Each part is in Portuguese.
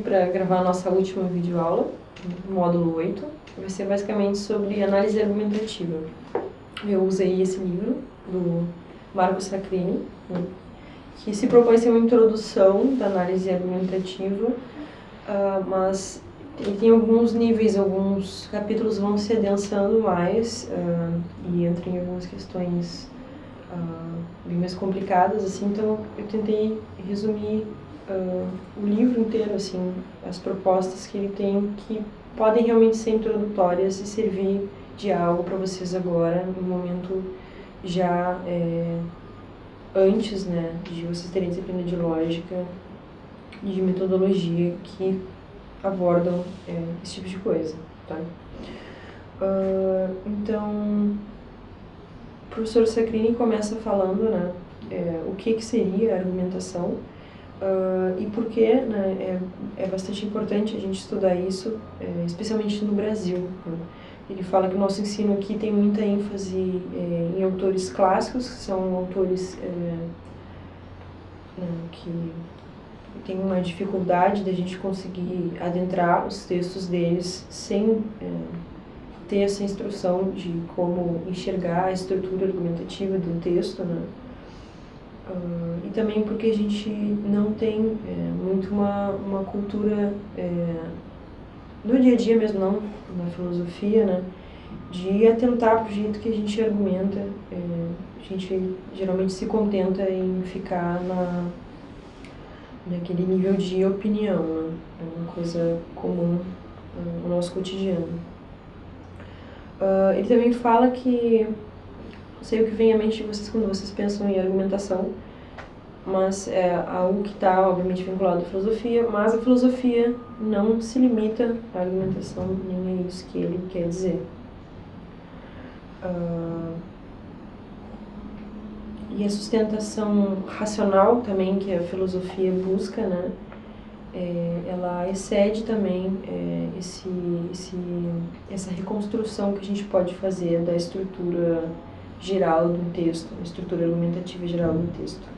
para gravar a nossa última videoaula, módulo 8. Vai ser basicamente sobre análise argumentativa. Eu usei esse livro, do Marco Sacchini, que se propõe ser uma introdução da análise argumentativa, mas ele tem alguns níveis, alguns capítulos vão se adensando mais e entram em algumas questões bem mais complicadas, assim, então eu tentei resumir o livro inteiro, assim, as propostas que ele tem, que podem realmente ser introdutórias e servir de algo para vocês agora, no momento já antes, né, de vocês terem disciplina de lógica e de metodologia que abordam esse tipo de coisa, tá? Então, o professor Sacchini começa falando, né, o que seria a argumentação e por que, né, é bastante importante a gente estudar isso, especialmente no Brasil, né? Ele fala que o nosso ensino aqui tem muita ênfase em autores clássicos, que são autores que tem uma dificuldade da gente conseguir adentrar os textos deles sem ter essa instrução de como enxergar a estrutura argumentativa do texto, né? E também porque a gente não tem muito uma cultura no dia a dia mesmo, não na filosofia, né? De atentar para o jeito que a gente argumenta. A gente geralmente se contenta em ficar naquele nível de opinião, né? É uma coisa comum no nosso cotidiano. Ele também fala que, não sei o que vem à mente de vocês quando vocês pensam em argumentação, mas é algo que está, obviamente, vinculado à filosofia, mas a filosofia não se limita à argumentação, nem é isso que ele quer dizer. E a sustentação racional também, que a filosofia busca, né, ela excede também essa reconstrução que a gente pode fazer da estrutura geral do texto, a estrutura argumentativa geral do texto.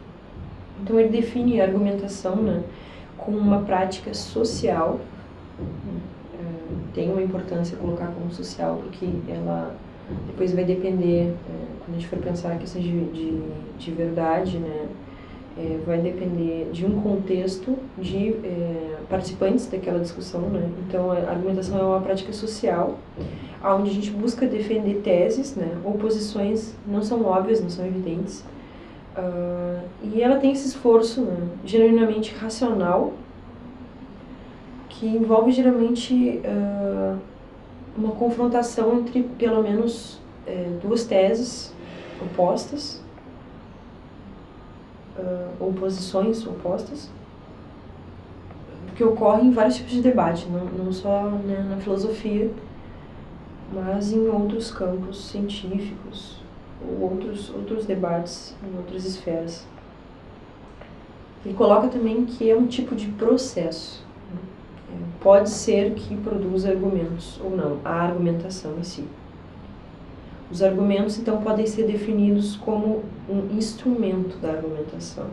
Então ele define a argumentação, né, como uma prática social. Tem uma importância colocar como social, porque ela depois vai depender, quando a gente for pensar questões de verdade, né, vai depender de um contexto de participantes daquela discussão, né? Então a argumentação é uma prática social, onde a gente busca defender teses, né, ou posições não são óbvias, não são evidentes, e ela tem esse esforço, né, genuinamente racional, que envolve geralmente uma confrontação entre pelo menos duas teses opostas, ou posições opostas, que ocorrem em vários tipos de debate, não só, né, na filosofia, mas em outros campos científicos, ou outros debates em outras esferas. Ele coloca também que é um tipo de processo. Pode ser que produza argumentos ou não, a argumentação em si. Os argumentos, então, podem ser definidos como um instrumento da argumentação.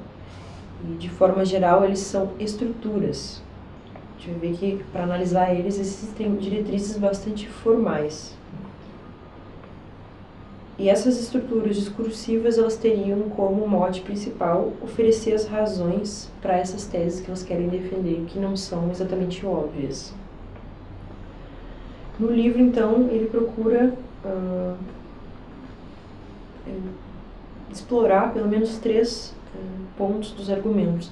E, de forma geral, eles são estruturas. A gente vai ver que, para analisar eles, existem diretrizes bastante formais. E essas estruturas discursivas, elas teriam como mote principal oferecer as razões para essas teses que elas querem defender, que não são exatamente óbvias. No livro, então, ele procura explorar pelo menos 3 pontos dos argumentos.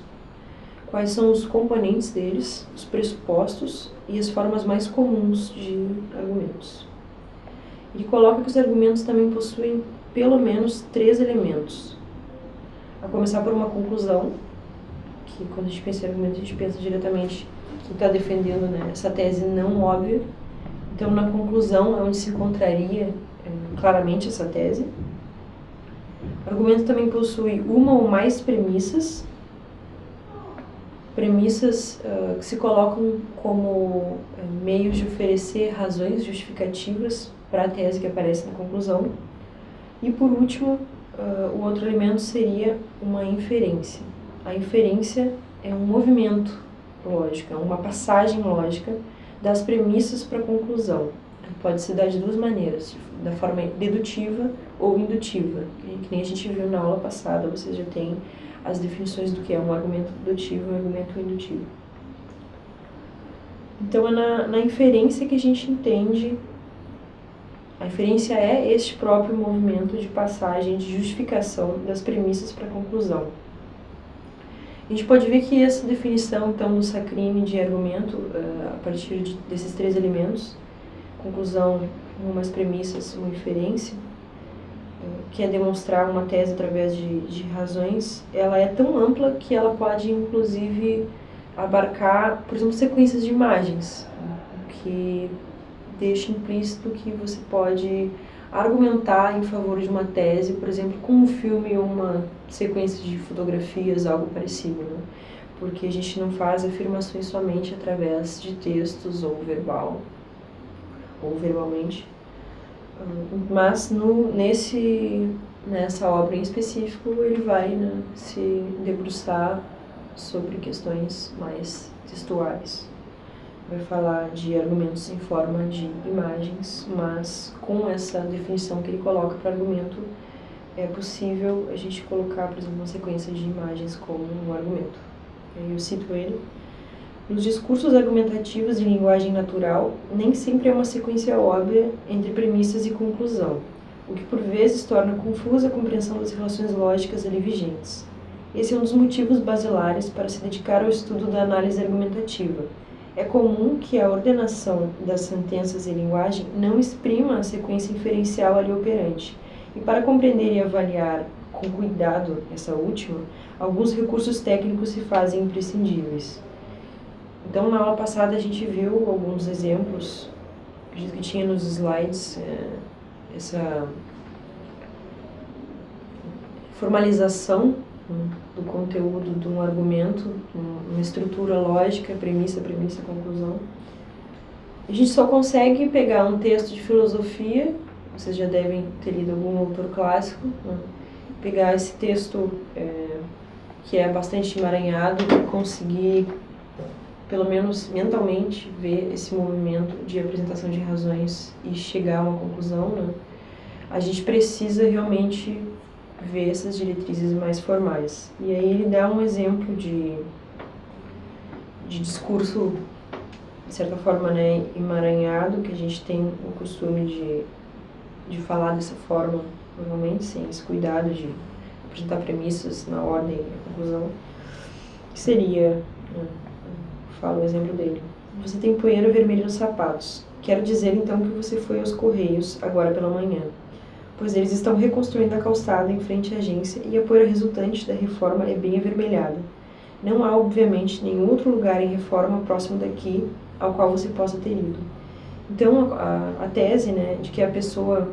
Quais são os componentes deles, os pressupostos e as formas mais comuns de argumentos. Ele coloca que os argumentos também possuem pelo menos 3 elementos. A começar por uma conclusão, que quando a gente pensa em argumento, a gente pensa diretamente que está defendendo, né, essa tese não óbvia. Então, na conclusão é onde se encontraria claramente essa tese. O argumento também possui uma ou mais premissas, que se colocam como meios de oferecer razões justificativas para a tese que aparece na conclusão. E, por último, o outro elemento seria uma inferência. A inferência é um movimento lógica, uma passagem lógica das premissas para a conclusão. Pode se dar de duas maneiras, da forma dedutiva ou indutiva. Que nem a gente viu na aula passada, você já tem as definições do que é um argumento dedutivo e um argumento indutivo. Então é na inferência que a gente entende. A inferência é este próprio movimento de passagem, de justificação das premissas para a conclusão. A gente pode ver que essa definição, então, do Sacchini de argumento, a partir desses três elementos, conclusão, umas premissas, uma inferência, que é demonstrar uma tese através de razões, ela é tão ampla que ela pode, inclusive, abarcar, por exemplo, sequências de imagens, que deixa implícito que você pode argumentar em favor de uma tese, por exemplo, com um filme ou uma sequência de fotografias, algo parecido, né? Porque a gente não faz afirmações somente através de textos ou verbalmente, mas nessa obra em específico ele vai, né, se debruçar sobre questões mais textuais. Vai falar de argumentos em forma de imagens, mas com essa definição que ele coloca para argumento, é possível a gente colocar, por exemplo, uma sequência de imagens como um argumento. Eu cito ele. Nos discursos argumentativos de linguagem natural, nem sempre é uma sequência óbvia entre premissas e conclusão, o que por vezes torna confusa a compreensão das relações lógicas ali vigentes. Esse é um dos motivos basilares para se dedicar ao estudo da análise argumentativa. É comum que a ordenação das sentenças em linguagem não exprima a sequência inferencial ali operante, e para compreender e avaliar com cuidado essa última, alguns recursos técnicos se fazem imprescindíveis. Então, na aula passada a gente viu alguns exemplos, acredito que tinha nos slides, essa formalização do conteúdo de um argumento, uma estrutura lógica, premissa, conclusão. A gente só consegue pegar um texto de filosofia, vocês já devem ter lido algum autor clássico, né? Pegar esse texto que é bastante emaranhado e conseguir, pelo menos mentalmente, ver esse movimento de apresentação de razões e chegar a uma conclusão, né? A gente precisa realmente ver essas diretrizes mais formais. E aí ele dá um exemplo de discurso, de certa forma, né, emaranhado, que a gente tem o costume de falar dessa forma, normalmente, sem esse cuidado de apresentar premissas na ordem da conclusão, que seria, falo o exemplo dele: você tem poeira vermelha nos sapatos. Quero dizer, então, que você foi aos Correios agora pela manhã, pois eles estão reconstruindo a calçada em frente à agência e a poeira resultante da reforma é bem avermelhada. Não há, obviamente, nenhum outro lugar em reforma próximo daqui ao qual você possa ter ido. Então, a tese, né, de que a pessoa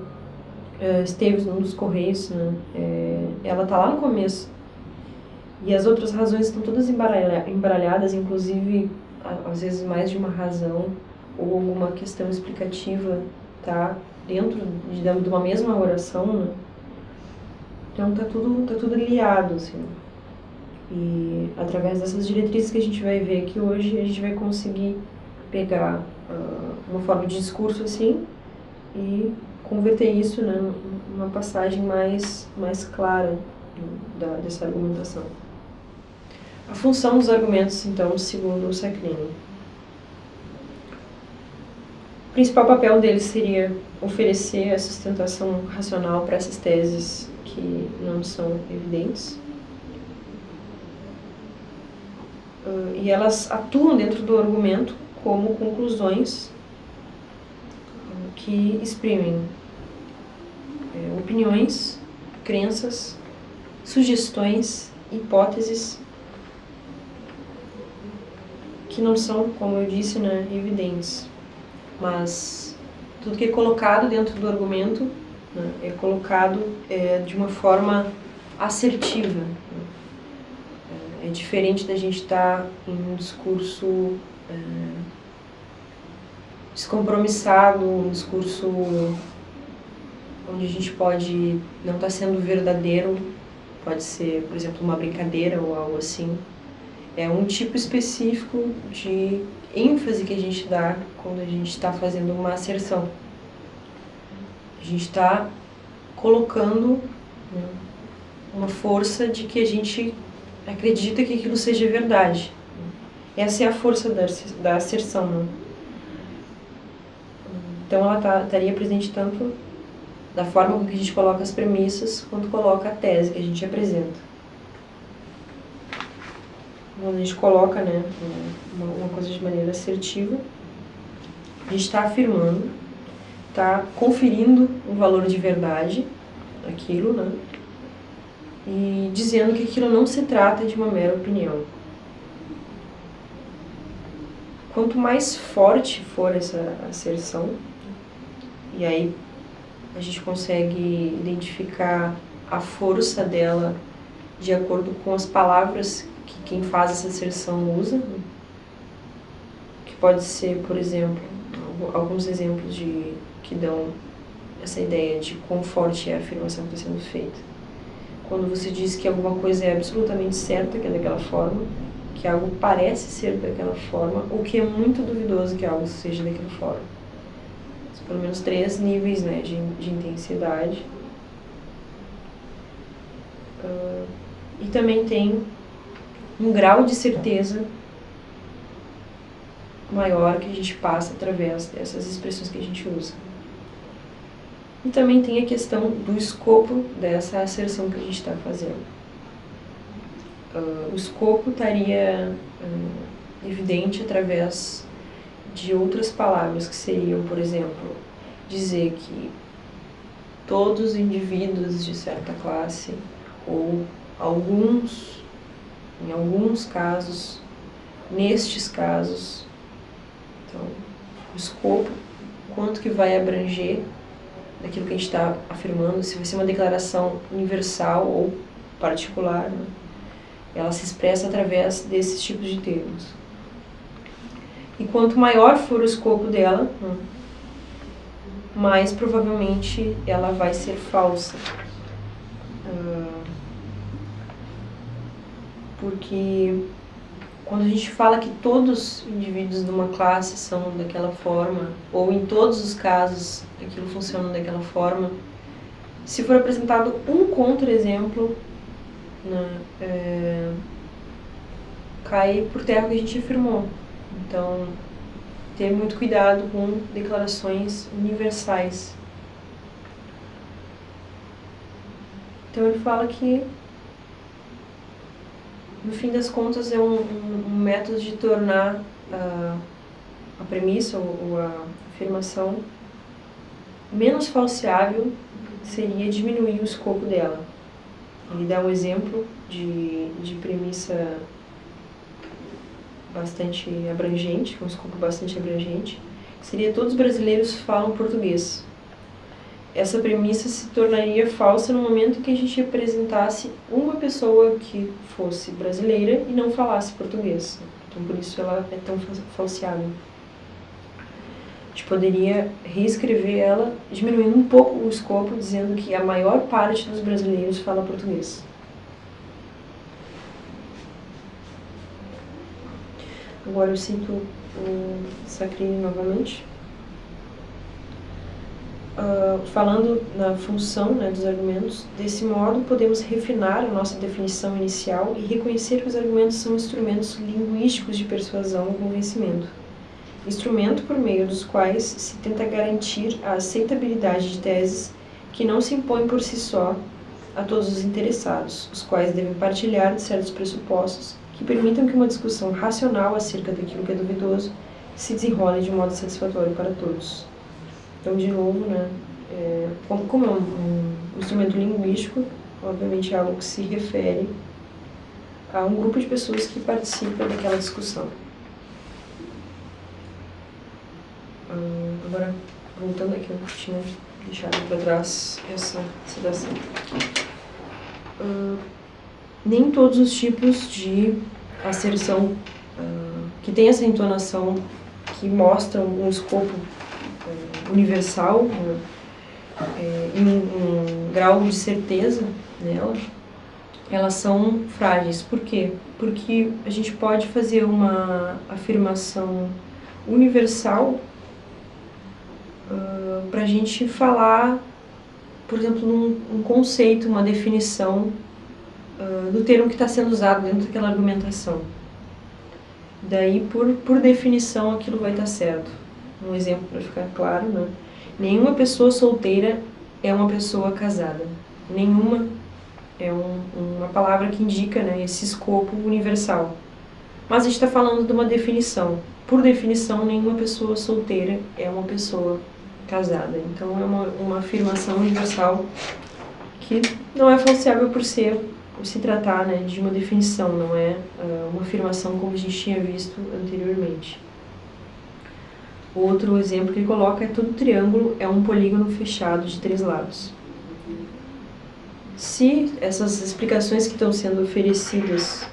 esteve num dos Correios, né, ela está lá no começo. E as outras razões estão todas embaralhadas, inclusive, às vezes, mais de uma razão ou alguma questão explicativa tá dentro de uma mesma oração, né? Então tá tudo liado, assim. E através dessas diretrizes que a gente vai ver aqui hoje, a gente vai conseguir pegar uma forma de discurso assim e converter isso, né, numa passagem mais clara dessa argumentação. A função dos argumentos, então, segundo o Sacchini. O principal papel deles seria oferecer a sustentação racional para essas teses que não são evidentes. E elas atuam dentro do argumento como conclusões que exprimem opiniões, crenças, sugestões, hipóteses que não são, como eu disse, né, evidentes. Mas tudo que é colocado dentro do argumento, né, é colocado de uma forma assertiva, né? É diferente da gente estar em um discurso descompromissado, um discurso onde a gente pode não estar sendo verdadeiro, pode ser, por exemplo, uma brincadeira ou algo assim. É um tipo específico de ênfase que a gente dá quando a gente está fazendo uma asserção. A gente está colocando, né, uma força de que a gente acredita que aquilo seja verdade. Essa é a força da asserção, né? Então ela estaria presente tanto da forma com que a gente coloca as premissas, quanto coloca a tese que a gente apresenta. Quando a gente coloca, né, uma coisa de maneira assertiva, a gente está afirmando, está conferindo um valor de verdade àquilo, né, e dizendo que aquilo não se trata de uma mera opinião. Quanto mais forte for essa asserção, e aí a gente consegue identificar a força dela de acordo com as palavras que quem faz essa asserção usa, que pode ser, por exemplo, alguns exemplos que dão essa ideia de quão forte é a afirmação que está sendo feita. Quando você diz que alguma coisa é absolutamente certa, que é daquela forma, que algo parece ser daquela forma, ou que é muito duvidoso que algo seja daquela forma. São pelo menos 3 níveis, né, de intensidade. E também tem um grau de certeza maior que a gente passa através dessas expressões que a gente usa. E também tem a questão do escopo dessa asserção que a gente está fazendo. O escopo estaria evidente através de outras palavras que seriam, por exemplo, dizer que todos os indivíduos de certa classe, ou em alguns casos, nestes casos. Então, o escopo, quanto que vai abranger daquilo que a gente está afirmando, se vai ser uma declaração universal ou particular, né? Ela se expressa através desses tipos de termos. E quanto maior for o escopo dela, né, mais provavelmente ela vai ser falsa. Porque quando a gente fala que todos os indivíduos de uma classe são daquela forma, ou em todos os casos aquilo funciona daquela forma, se for apresentado um contra-exemplo, né, cai por terra o que a gente afirmou. Então, ter muito cuidado com declarações universais. Então ele fala que, no fim das contas, é um método de tornar a premissa ou a afirmação menos falseável, seria diminuir o escopo dela. Ele dá um exemplo de premissa bastante abrangente, um escopo bastante abrangente, que seria: todos os brasileiros falam português. Essa premissa se tornaria falsa no momento em que a gente apresentasse uma pessoa que fosse brasileira e não falasse português. Então, por isso ela é tão falseável. A gente poderia reescrever ela, diminuindo um pouco o escopo, dizendo que a maior parte dos brasileiros fala português. Agora eu cito o Sacchini novamente. Falando na função, né, dos argumentos, desse modo podemos refinar a nossa definição inicial e reconhecer que os argumentos são instrumentos linguísticos de persuasão e convencimento. Instrumento por meio dos quais se tenta garantir a aceitabilidade de teses que não se impõem por si só a todos os interessados, os quais devem partilhar de certos pressupostos que permitam que uma discussão racional acerca daquilo que é duvidoso se desenrole de um modo satisfatório para todos. Então, de novo, né, como é um instrumento linguístico, obviamente é algo que se refere a um grupo de pessoas que participam daquela discussão. Agora, voltando aqui, eu tinha deixado para trás essa citação. Nem todos os tipos de asserção que tem essa entonação que mostram um escopo universal e um grau de certeza nela, elas são frágeis. Por quê? Porque a gente pode fazer uma afirmação universal para a gente falar, por exemplo, um conceito, uma definição do termo que está sendo usado dentro daquela argumentação. Daí, por definição, aquilo vai estar certo. Um exemplo para ficar claro, né? Nenhuma pessoa solteira é uma pessoa casada. Nenhuma é uma palavra que indica, né, esse escopo universal. Mas a gente está falando de uma definição. Por definição, nenhuma pessoa solteira é uma pessoa casada. Então, é uma afirmação universal que não é falseável por se tratar, né, de uma definição, não é uma afirmação como a gente tinha visto anteriormente. Outro exemplo que ele coloca é: todo triângulo é um polígono fechado de 3 lados. Se essas explicações que estão sendo oferecidas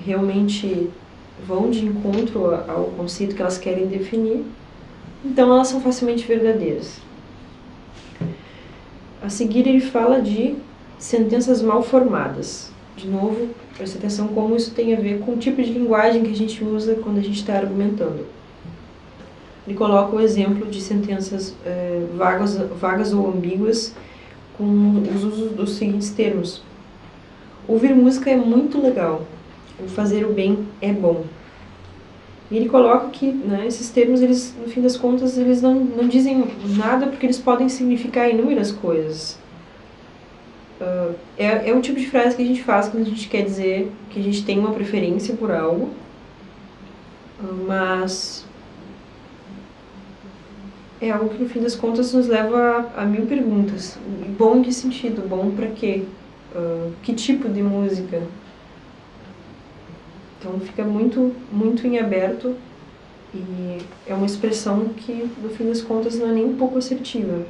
realmente vão de encontro ao conceito que elas querem definir, então elas são facilmente verdadeiras. A seguir ele fala de sentenças mal formadas. De novo, preste atenção como isso tem a ver com o tipo de linguagem que a gente usa quando a gente está argumentando. Ele coloca o exemplo de sentenças vagas ou ambíguas com os usos dos seguintes termos: ouvir música é muito legal, o fazer o bem é bom. E ele coloca que, né, esses termos, eles, no fim das contas, eles não dizem nada porque eles podem significar inúmeras coisas. É um tipo de frase que a gente faz quando a gente quer dizer que a gente tem uma preferência por algo, mas é algo que, no fim das contas, nos leva a mil perguntas. Bom em que sentido? Bom para quê? Que tipo de música? Então fica muito, muito em aberto e é uma expressão que, no fim das contas, não é nem um pouco assertiva.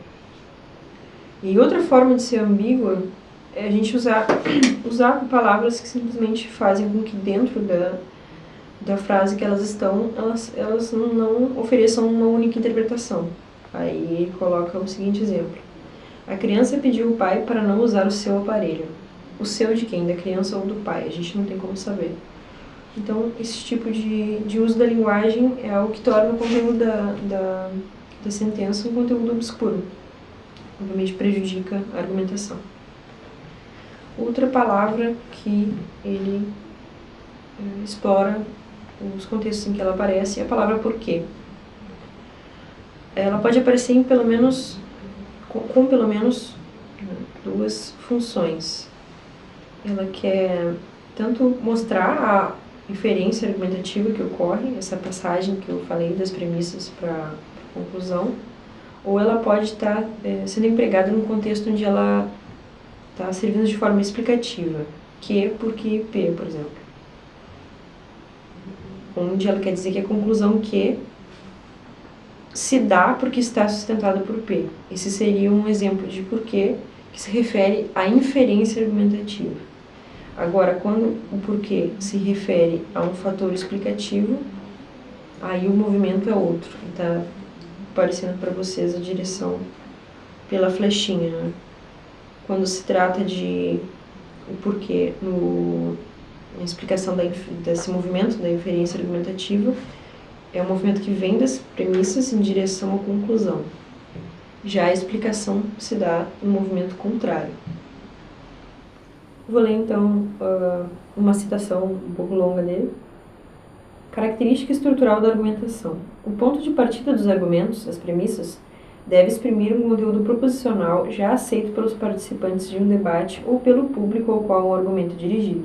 E outra forma de ser ambígua é a gente usar palavras que simplesmente fazem com que dentro da frase que elas estão, elas não ofereçam uma única interpretação. Aí ele coloca o seguinte exemplo: a criança pediu ao pai para não usar o seu aparelho. O seu de quem? Da criança ou do pai? A gente não tem como saber. Então, esse tipo de uso da linguagem é algo que torna o conteúdo da sentença um conteúdo obscuro. Obviamente prejudica a argumentação. Outra palavra que ele explora os contextos em que ela aparece é a palavra porquê. Ela pode aparecer em pelo menos, com pelo menos 2 funções. Ela quer tanto mostrar a inferência argumentativa que ocorre, essa passagem que eu falei das premissas para a conclusão, ou ela pode estar sendo empregada num contexto onde ela está servindo de forma explicativa. Que, porque, P, por exemplo. Onde ela quer dizer que a conclusão Q se dá porque está sustentada por P. Esse seria um exemplo de porquê que se refere à inferência argumentativa. Agora, quando o porquê se refere a um fator explicativo, aí o movimento é outro. Está aparecendo para vocês a direção pela flechinha, né? Quando se trata de o porquê na explicação desse movimento, da inferência argumentativa, é um movimento que vem das premissas em direção à conclusão. Já a explicação se dá no movimento contrário. Vou ler, então, uma citação um pouco longa dele. Característica estrutural da argumentação. O ponto de partida dos argumentos, as premissas, deve exprimir um conteúdo proposicional já aceito pelos participantes de um debate ou pelo público ao qual o argumento é dirigido.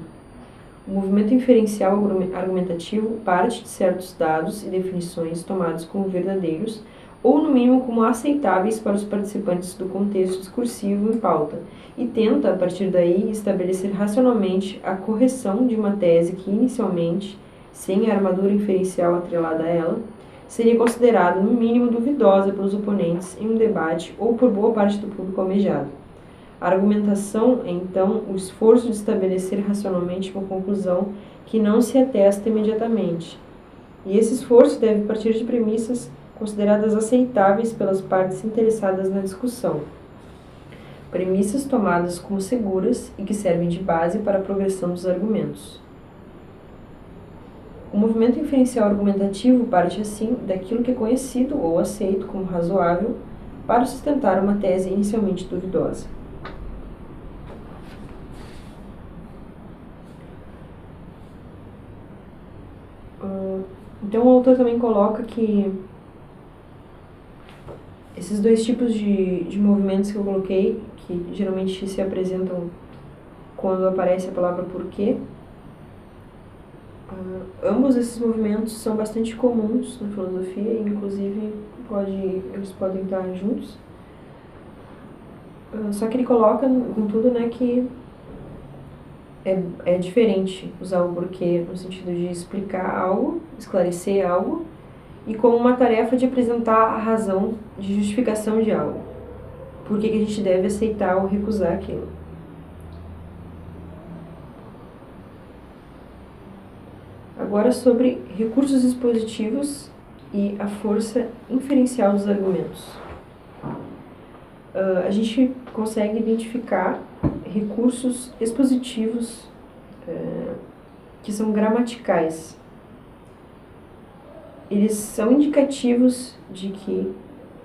O movimento inferencial argumentativo parte de certos dados e definições tomados como verdadeiros ou, no mínimo, como aceitáveis para os participantes do contexto discursivo em pauta, e tenta, a partir daí, estabelecer racionalmente a correção de uma tese que, inicialmente, sem a armadura inferencial atrelada a ela, seria considerada, no mínimo, duvidosa pelos oponentes em um debate ou por boa parte do público almejado. A argumentação é, então, o esforço de estabelecer racionalmente uma conclusão que não se atesta imediatamente. E esse esforço deve partir de premissas consideradas aceitáveis pelas partes interessadas na discussão. premissas tomadas como seguras e que servem de base para a progressão dos argumentos. O movimento inferencial argumentativo parte, assim, daquilo que é conhecido ou aceito como razoável para sustentar uma tese inicialmente duvidosa. Então, o autor também coloca que esses dois tipos de movimentos que eu coloquei, que geralmente se apresentam quando aparece a palavra porquê, ambos esses movimentos são bastante comuns na filosofia e, inclusive, eles podem estar juntos. Só que ele coloca, contudo, né, que é diferente usar o porquê no sentido de explicar algo, esclarecer algo, e como uma tarefa de apresentar a razão de justificação de algo. Por que a gente deve aceitar ou recusar aquilo. Agora sobre recursos expositivos e a força inferencial dos argumentos. A gente consegue identificar recursos expositivos que são gramaticais. Eles são indicativos de que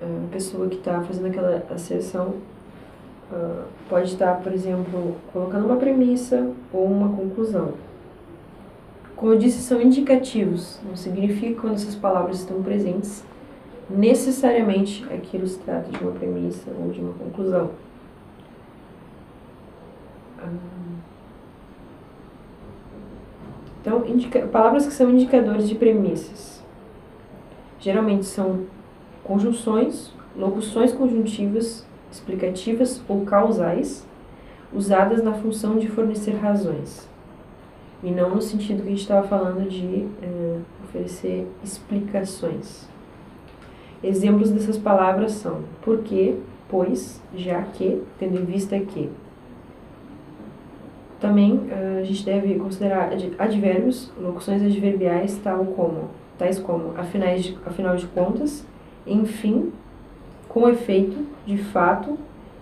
a pessoa que está fazendo aquela asserção pode estar, por exemplo, colocando uma premissa ou uma conclusão. Como eu disse, são indicativos, não significa que quando essas palavras estão presentes, necessariamente aquilo se trata de uma premissa ou de uma conclusão. Então, palavras que são indicadores de premissas. Geralmente são conjunções, locuções conjuntivas, explicativas ou causais, usadas na função de fornecer razões. E não no sentido que a gente estava falando de oferecer explicações. Exemplos dessas palavras são porque, pois, já que, tendo em vista que. Também a gente deve considerar advérbios, locuções adverbiais tais como afinal de contas, enfim, com efeito, de fato,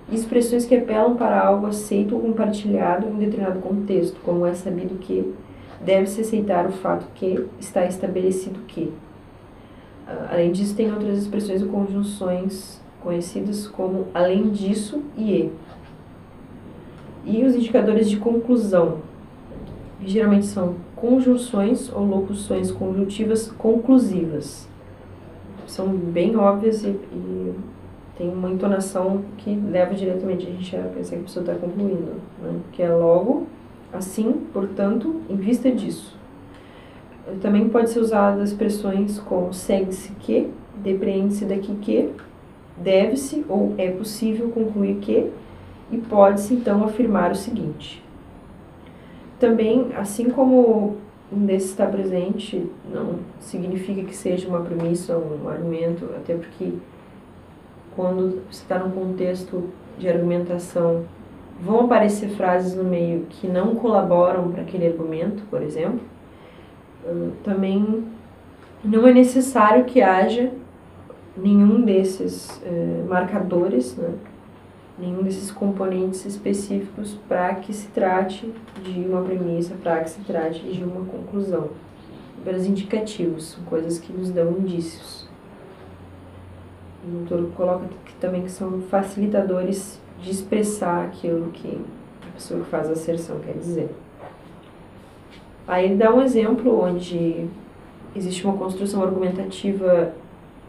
e expressões que apelam para algo aceito ou compartilhado em determinado contexto, como é sabido que, deve-se aceitar o fato que, está estabelecido que. Além disso, tem outras expressões ou conjunções conhecidas como além disso e. E os indicadores de conclusão, que geralmente são conjunções ou locuções conjuntivas conclusivas. São bem óbvias e tem uma entonação que leva diretamente a gente a pensar que a pessoa está concluindo, né? Que é logo, assim, portanto, em vista disso. Também pode ser usada expressões como segue-se que, depreende-se daqui que, deve-se ou é possível concluir que, e pode-se então afirmar o seguinte. Também, assim como um desses está presente, não significa que seja uma premissa ou um argumento, até porque quando você está num contexto de argumentação, vão aparecer frases no meio que não colaboram para aquele argumento, por exemplo. Também não é necessário que haja nenhum desses marcadores, né? Nenhum desses componentes específicos para que se trate de uma premissa, para que se trate de uma conclusão. Apenas indicativos, são coisas que nos dão indícios. O autor coloca também que são facilitadores de expressar aquilo que a pessoa que faz a asserção quer dizer. Aí ele dá um exemplo onde existe uma construção argumentativa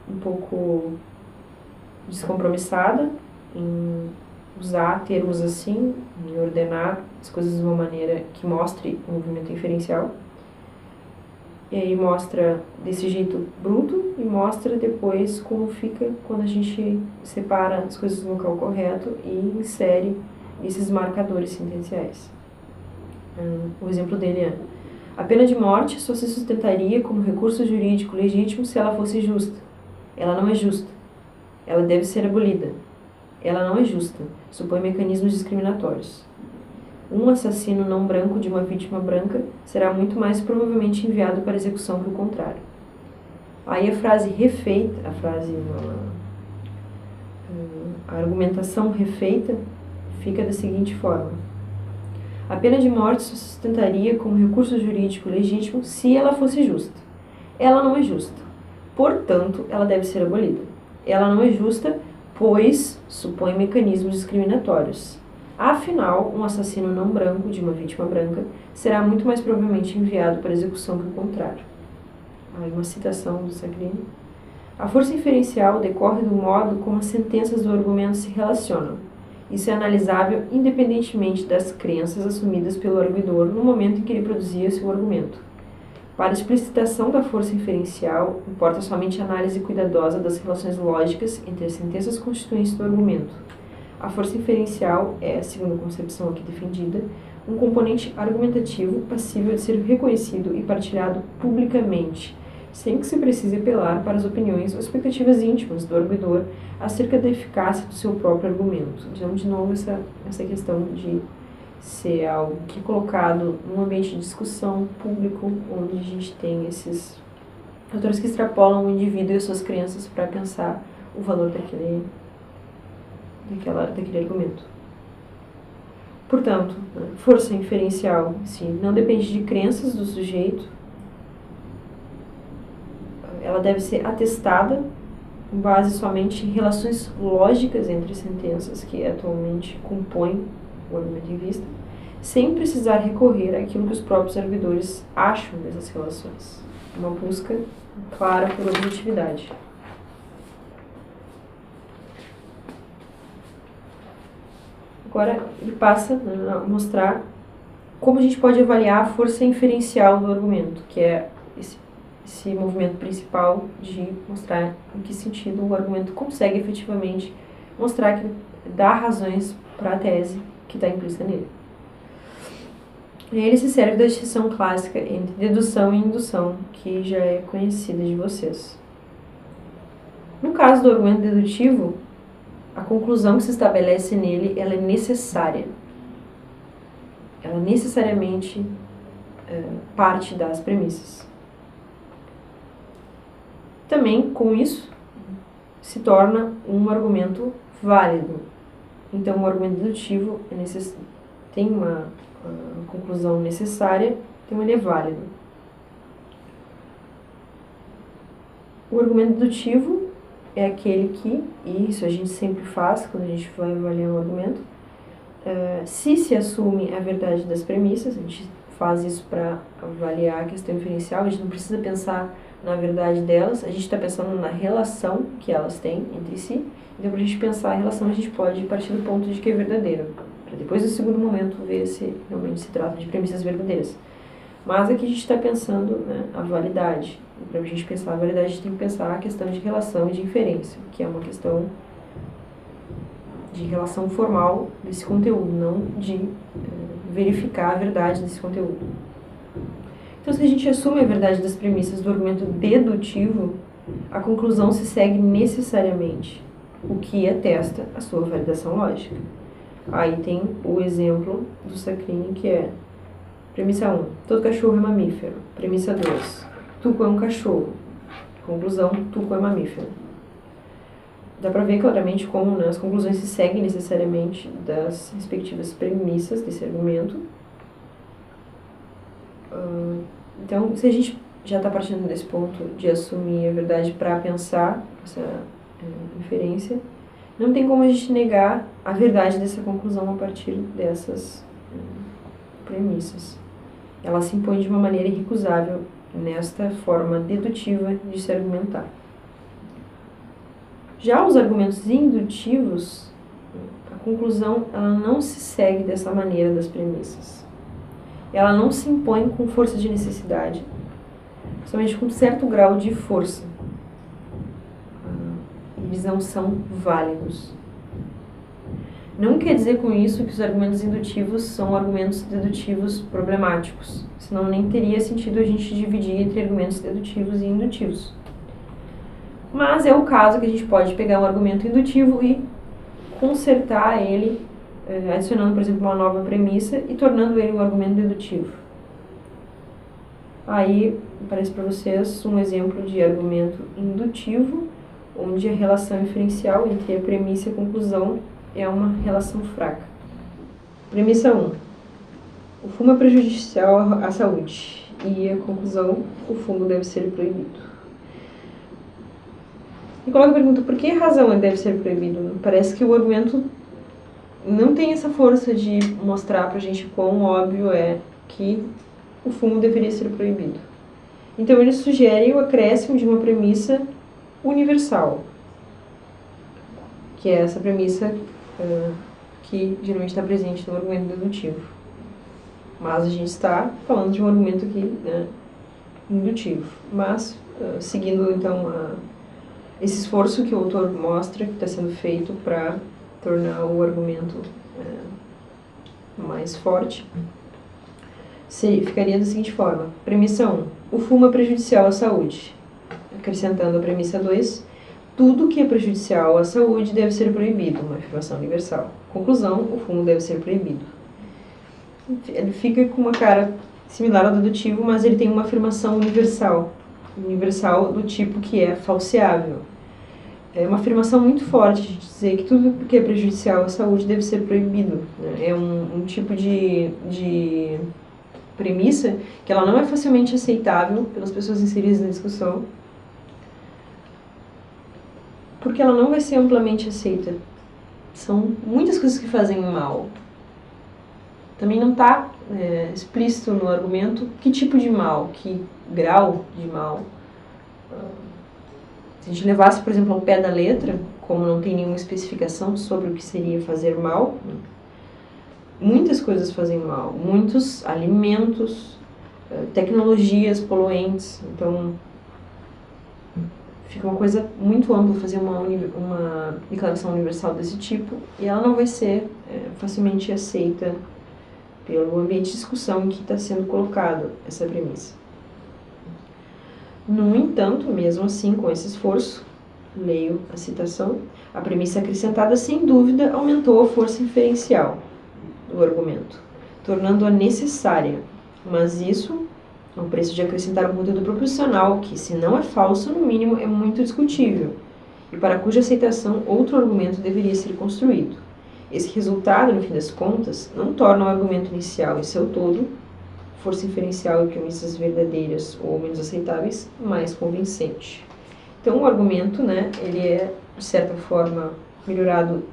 um pouco descompromissada, em usar termos assim, em ordenar as coisas de uma maneira que mostre o movimento inferencial. E aí mostra desse jeito bruto e mostra depois como fica quando a gente separa as coisas no local correto e insere esses marcadores sentenciais. O exemplo dele é: a pena de morte só se sustentaria como recurso jurídico legítimo se ela fosse justa. Ela não é justa. Ela deve ser abolida. Ela não é justa. Supõe mecanismos discriminatórios. Um assassino não branco de uma vítima branca será muito mais provavelmente enviado para execução que o contrário. Aí a frase refeita, a argumentação refeita, fica da seguinte forma: a pena de morte se sustentaria como recurso jurídico legítimo se ela fosse justa. Ela não é justa, portanto, ela deve ser abolida. Ela não é justa, pois supõe mecanismos discriminatórios. Afinal, um assassino não branco de uma vítima branca será muito mais provavelmente enviado para execução que o contrário. Aí uma citação do Sacchini. A força inferencial decorre do modo como as sentenças do argumento se relacionam. Isso é analisável independentemente das crenças assumidas pelo arguidor no momento em que ele produzia seu argumento. Para a explicitação da força inferencial, importa somente a análise cuidadosa das relações lógicas entre as sentenças constituintes do argumento. A força inferencial é, segundo a concepção aqui defendida, um componente argumentativo passível de ser reconhecido e partilhado publicamente, sem que se precise apelar para as opiniões ou expectativas íntimas do arguidor acerca da eficácia do seu próprio argumento. Então, de novo, essa questão de ser algo que é colocado num ambiente de discussão público, onde a gente tem esses autores que extrapolam o indivíduo e as suas crenças para pensar o valor daquele argumento. Portanto, força inferencial não depende de crenças do sujeito, ela deve ser atestada com base somente em relações lógicas entre sentenças que atualmente compõem o argumento em vista, sem precisar recorrer àquilo que os próprios arguidores acham dessas relações. Uma busca clara por objetividade. Agora ele passa a mostrar como a gente pode avaliar a força inferencial do argumento, que é esse movimento principal de mostrar em que sentido o argumento consegue efetivamente mostrar que dá razões para a tese que está implícita nele. Ele se serve da distinção clássica entre dedução e indução, que já é conhecida de vocês. No caso do argumento dedutivo, a conclusão que se estabelece nele, ela é necessária. Ela necessariamente parte das premissas. Também, com isso, se torna um argumento válido. Então, o argumento dedutivo tem uma conclusão necessária, então ele é válido. O argumento dedutivo é aquele que, e isso a gente sempre faz quando a gente vai avaliar um argumento, se assume a verdade das premissas, a gente faz isso para avaliar a questão inferencial, a gente não precisa pensar na verdade delas, a gente está pensando na relação que elas têm entre si. Então, para a gente pensar a relação, a gente pode partir do ponto de que é verdadeiro, para depois, no segundo momento, ver se realmente se trata de premissas verdadeiras. Mas aqui a gente está pensando, a validade. Para a gente pensar a validade, a gente tem que pensar a questão de relação e de inferência, que é uma questão de relação formal desse conteúdo, não de verificar a verdade desse conteúdo. Então, se a gente assume a verdade das premissas do argumento dedutivo, a conclusão se segue necessariamente, o que atesta a sua validação lógica. Aí tem o exemplo do Sacchini, que é premissa 1, todo cachorro é mamífero. Premissa 2, tuco é um cachorro. Conclusão, tuco é mamífero. Dá para ver claramente como as conclusões se seguem necessariamente das respectivas premissas desse argumento. Então, se a gente já está partindo desse ponto de assumir a verdade para pensar essa inferência, não tem como a gente negar a verdade dessa conclusão a partir dessas premissas. Ela se impõe de uma maneira irrecusável nesta forma dedutiva de se argumentar. Já os argumentos indutivos, a conclusão ela não se segue dessa maneira das premissas. Ela não se impõe com força de necessidade, somente com certo grau de força. Eles não são válidos. Não quer dizer com isso que os argumentos indutivos são argumentos dedutivos problemáticos, senão nem teria sentido a gente dividir entre argumentos dedutivos e indutivos. Mas é o caso que a gente pode pegar um argumento indutivo e consertar ele, adicionando, por exemplo, uma nova premissa e tornando ele um argumento dedutivo. Aí aparece para vocês um exemplo de argumento indutivo, onde a relação inferencial entre a premissa e a conclusão é uma relação fraca. Premissa 1. O fumo é prejudicial à saúde. E a conclusão, o fumo deve ser proibido. E coloca a pergunta, por que razão ele deve ser proibido? Parece que o argumento não tem essa força de mostrar pra gente quão óbvio é que o fumo deveria ser proibido. Então ele sugere o acréscimo de uma premissa universal, que é essa premissa que geralmente está presente no argumento dedutivo. Mas a gente está falando de um argumento aqui, né, indutivo. Mas, seguindo então esse esforço que o autor mostra que está sendo feito para tornar o argumento mais forte, ficaria da seguinte forma. Premissa 1. O fumo é prejudicial à saúde. Acrescentando a premissa 2. Tudo que é prejudicial à saúde deve ser proibido. Uma afirmação universal. Conclusão. O fumo deve ser proibido. Ele fica com uma cara similar ao dedutivo, mas ele tem uma afirmação universal. Universal do tipo que é falseável. É uma afirmação muito forte de dizer que tudo que é prejudicial à saúde deve ser proibido. É um tipo de premissa que ela não é facilmente aceitável pelas pessoas inseridas na discussão, porque ela não vai ser amplamente aceita. São muitas coisas que fazem mal. Também não está explícito no argumento que tipo de mal, que grau de mal. Se a gente levasse, por exemplo, ao pé da letra, como não tem nenhuma especificação sobre o que seria fazer mal, muitas coisas fazem mal, muitos alimentos, tecnologias poluentes. Então, fica uma coisa muito ampla fazer uma declaração universal desse tipo, e ela não vai ser facilmente aceita pelo ambiente de discussão em que está sendo colocado essa premissa. No entanto, mesmo assim, com esse esforço, leio a citação, a premissa acrescentada, sem dúvida, aumentou a força inferencial do argumento, tornando-a necessária, mas isso ao preço de acrescentar um conteúdo proporcional que, se não é falso, no mínimo é muito discutível, e para cuja aceitação outro argumento deveria ser construído. Esse resultado, no fim das contas, não torna o argumento inicial em seu todo, força inferencial e premissas verdadeiras ou menos aceitáveis, mais convincente. Então, o argumento, né, ele é, de certa forma, melhorado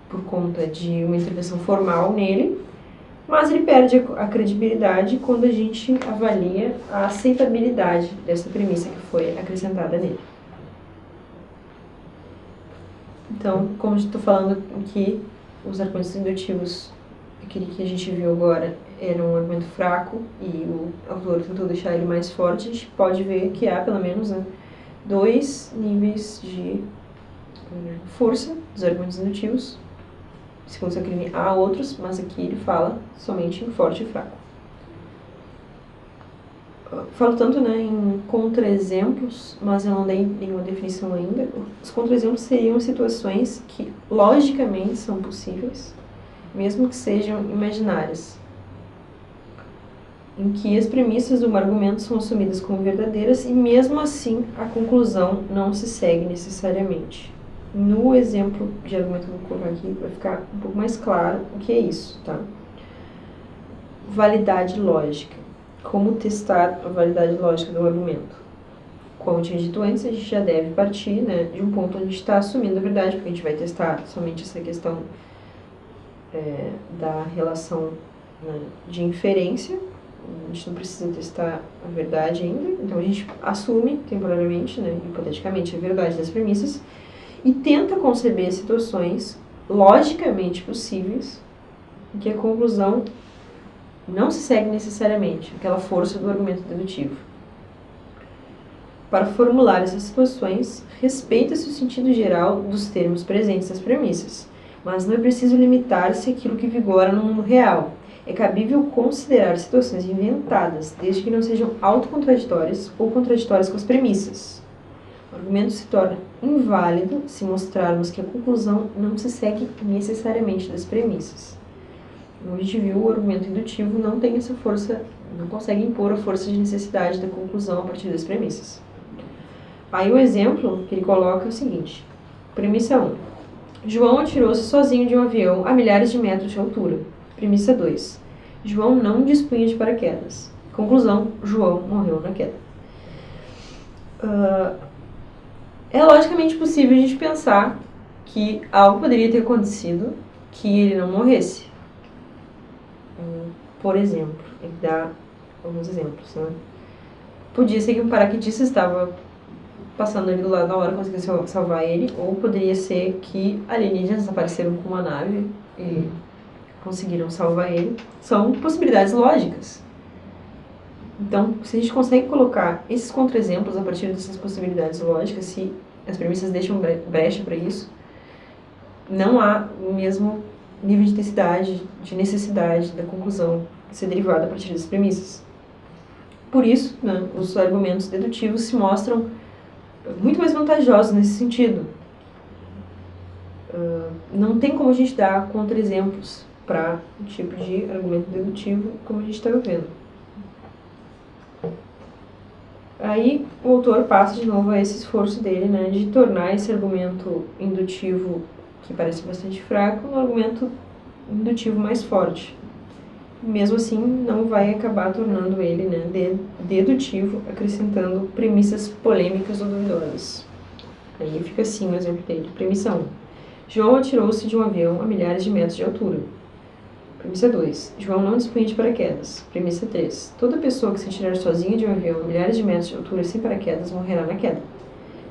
por conta de uma intervenção formal nele, mas ele perde a credibilidade quando a gente avalia a aceitabilidade dessa premissa que foi acrescentada nele. Então, como eu estou falando aqui, os argumentos indutivos, aquele que a gente viu agora, era um argumento fraco e o autor tentou deixar ele mais forte, a gente pode ver que há, pelo menos, né, 2 níveis de força dos argumentos indutivos. Segundo seu crime, há outros, mas aqui ele fala somente em forte e fraco. Falo tanto, né, em contra-exemplos, mas eu não dei nenhuma definição ainda. Os contra-exemplos seriam situações que logicamente são possíveis, mesmo que sejam imaginárias, em que as premissas do argumento são assumidas como verdadeiras e mesmo assim a conclusão não se segue necessariamente. No exemplo de argumento que eu vou colocar aqui, vai ficar um pouco mais claro o que é isso, tá? Validade lógica. Como testar a validade lógica do argumento? Como eu tinha dito antes, a gente já deve partir, né, de um ponto onde a gente está assumindo a verdade, porque a gente vai testar somente essa questão da relação, né, de inferência. A gente não precisa testar a verdade ainda, então a gente assume temporariamente, né, hipoteticamente, a verdade das premissas e tenta conceber situações logicamente possíveis em que a conclusão não se segue necessariamente, aquela força do argumento dedutivo. Para formular essas situações, respeita-se o sentido geral dos termos presentes nas premissas, mas não é preciso limitar-se àquilo que vigora no mundo real. É cabível considerar situações inventadas, desde que não sejam autocontraditórias ou contraditórias com as premissas. O argumento se torna inválido se mostrarmos que a conclusão não se segue necessariamente das premissas. Como a gente viu, o argumento indutivo não tem essa força, não consegue impor a força de necessidade da conclusão a partir das premissas. Aí o exemplo que ele coloca é o seguinte. Premissa 1. João atirou-se sozinho de um avião a milhares de metros de altura. Premissa 2. João não dispunha de paraquedas. Conclusão, João morreu na queda. É logicamente possível a gente pensar que algo poderia ter acontecido que ele não morresse. Por exemplo, tem que dar alguns exemplos, né? Podia ser que um paraquedista estava passando ali do lado na hora, conseguiu salvar ele, ou poderia ser que alienígenas apareceram com uma nave e conseguiram salvar ele. São possibilidades lógicas. Então, se a gente consegue colocar esses contra-exemplos a partir dessas possibilidades lógicas, se as premissas deixam brecha para isso, não há o mesmo nível de intensidade, de necessidade da conclusão ser derivada a partir dessas premissas. Por isso, né, os argumentos dedutivos se mostram muito mais vantajosos nesse sentido. Não tem como a gente dar contra-exemplos para um tipo de argumento dedutivo como a gente está vendo. Aí o autor passa de novo a esse esforço dele, né, de tornar esse argumento indutivo, que parece bastante fraco, um argumento indutivo mais forte. Mesmo assim, não vai acabar tornando ele, né, dedutivo, acrescentando premissas polêmicas ou duvidosas. Aí fica assim o exemplo dele. Premissa 1. João atirou-se de um avião a milhares de metros de altura. Premissa 2. João não dispunha de paraquedas. Premissa 3. Toda pessoa que se atirar sozinha de um avião a milhares de metros de altura sem paraquedas morrerá na queda.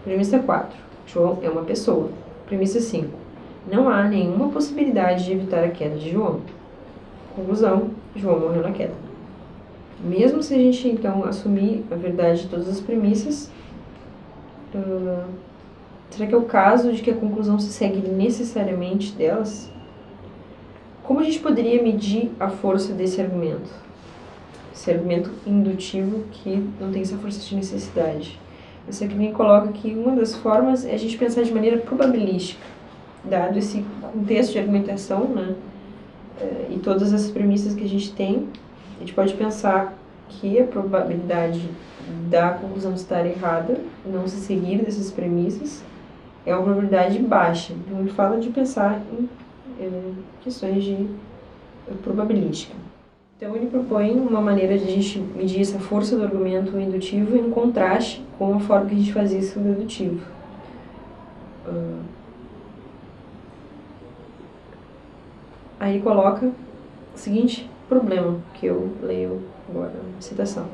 Premissa 4. João é uma pessoa. Premissa 5. Não há nenhuma possibilidade de evitar a queda de João. Conclusão, João morreu na queda. Mesmo se a gente, então, assumir a verdade de todas as premissas, será que é o caso de que a conclusão se segue necessariamente delas? Como a gente poderia medir a força desse argumento? Esse argumento indutivo que não tem essa força de necessidade. Você aqui me coloca que uma das formas é a gente pensar de maneira probabilística, dado esse contexto de argumentação, né? E todas as premissas que a gente tem, a gente pode pensar que a probabilidade da conclusão estar errada, não se seguir dessas premissas, é uma probabilidade baixa. Então, ele fala de pensar em questões de probabilística. Então, ele propõe uma maneira de a gente medir essa força do argumento indutivo em contraste com a forma que a gente faz isso no dedutivo. Aí ele coloca o seguinte problema, que eu leio agora na citação.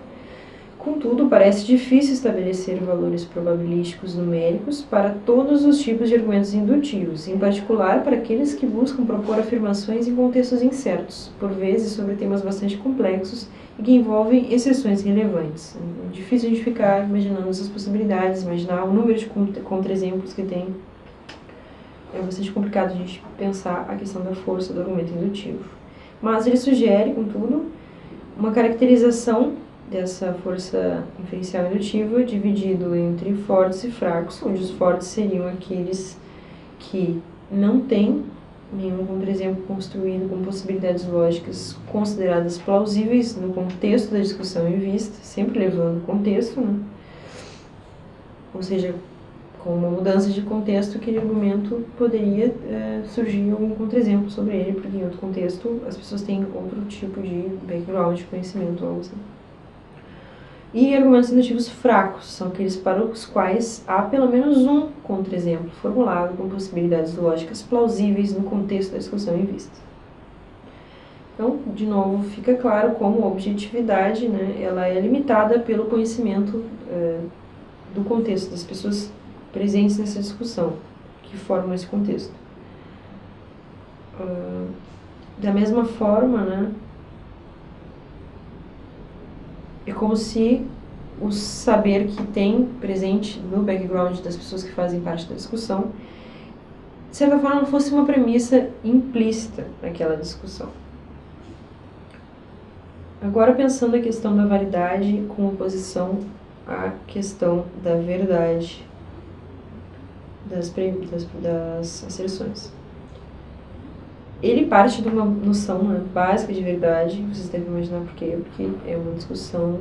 Contudo, parece difícil estabelecer valores probabilísticos numéricos para todos os tipos de argumentos indutivos, em particular para aqueles que buscam propor afirmações em contextos incertos, por vezes sobre temas bastante complexos e que envolvem exceções relevantes. É difícil a gente ficar imaginando essas possibilidades, imaginar o número de contra-exemplos que tem. É bastante complicado a gente pensar a questão da força do argumento indutivo. Mas ele sugere, contudo, uma caracterização dessa força inferencial indutiva dividido entre fortes e fracos, onde os fortes seriam aqueles que não têm nenhum contra-exemplo construído com possibilidades lógicas consideradas plausíveis no contexto da discussão em vista, sempre levando o contexto, né? Ou seja, com uma mudança de contexto, aquele argumento poderia surgir algum contra-exemplo sobre ele, porque em outro contexto as pessoas têm outro tipo de background de conhecimento, algo assim. E argumentos indutivos fracos são aqueles para os quais há pelo menos um contra-exemplo formulado com possibilidades lógicas plausíveis no contexto da discussão em vista. Então, de novo, fica claro como a objetividade, né, ela é limitada pelo conhecimento do contexto das pessoas presentes nessa discussão, que formam esse contexto. Da mesma forma, né, é como se o saber que tem presente no background das pessoas que fazem parte da discussão, de certa forma, fosse uma premissa implícita naquela discussão. Agora, pensando a questão da validade com oposição à questão da verdade das asserções. Ele parte de uma noção, né, básica de verdade, vocês devem imaginar por quê, porque é uma discussão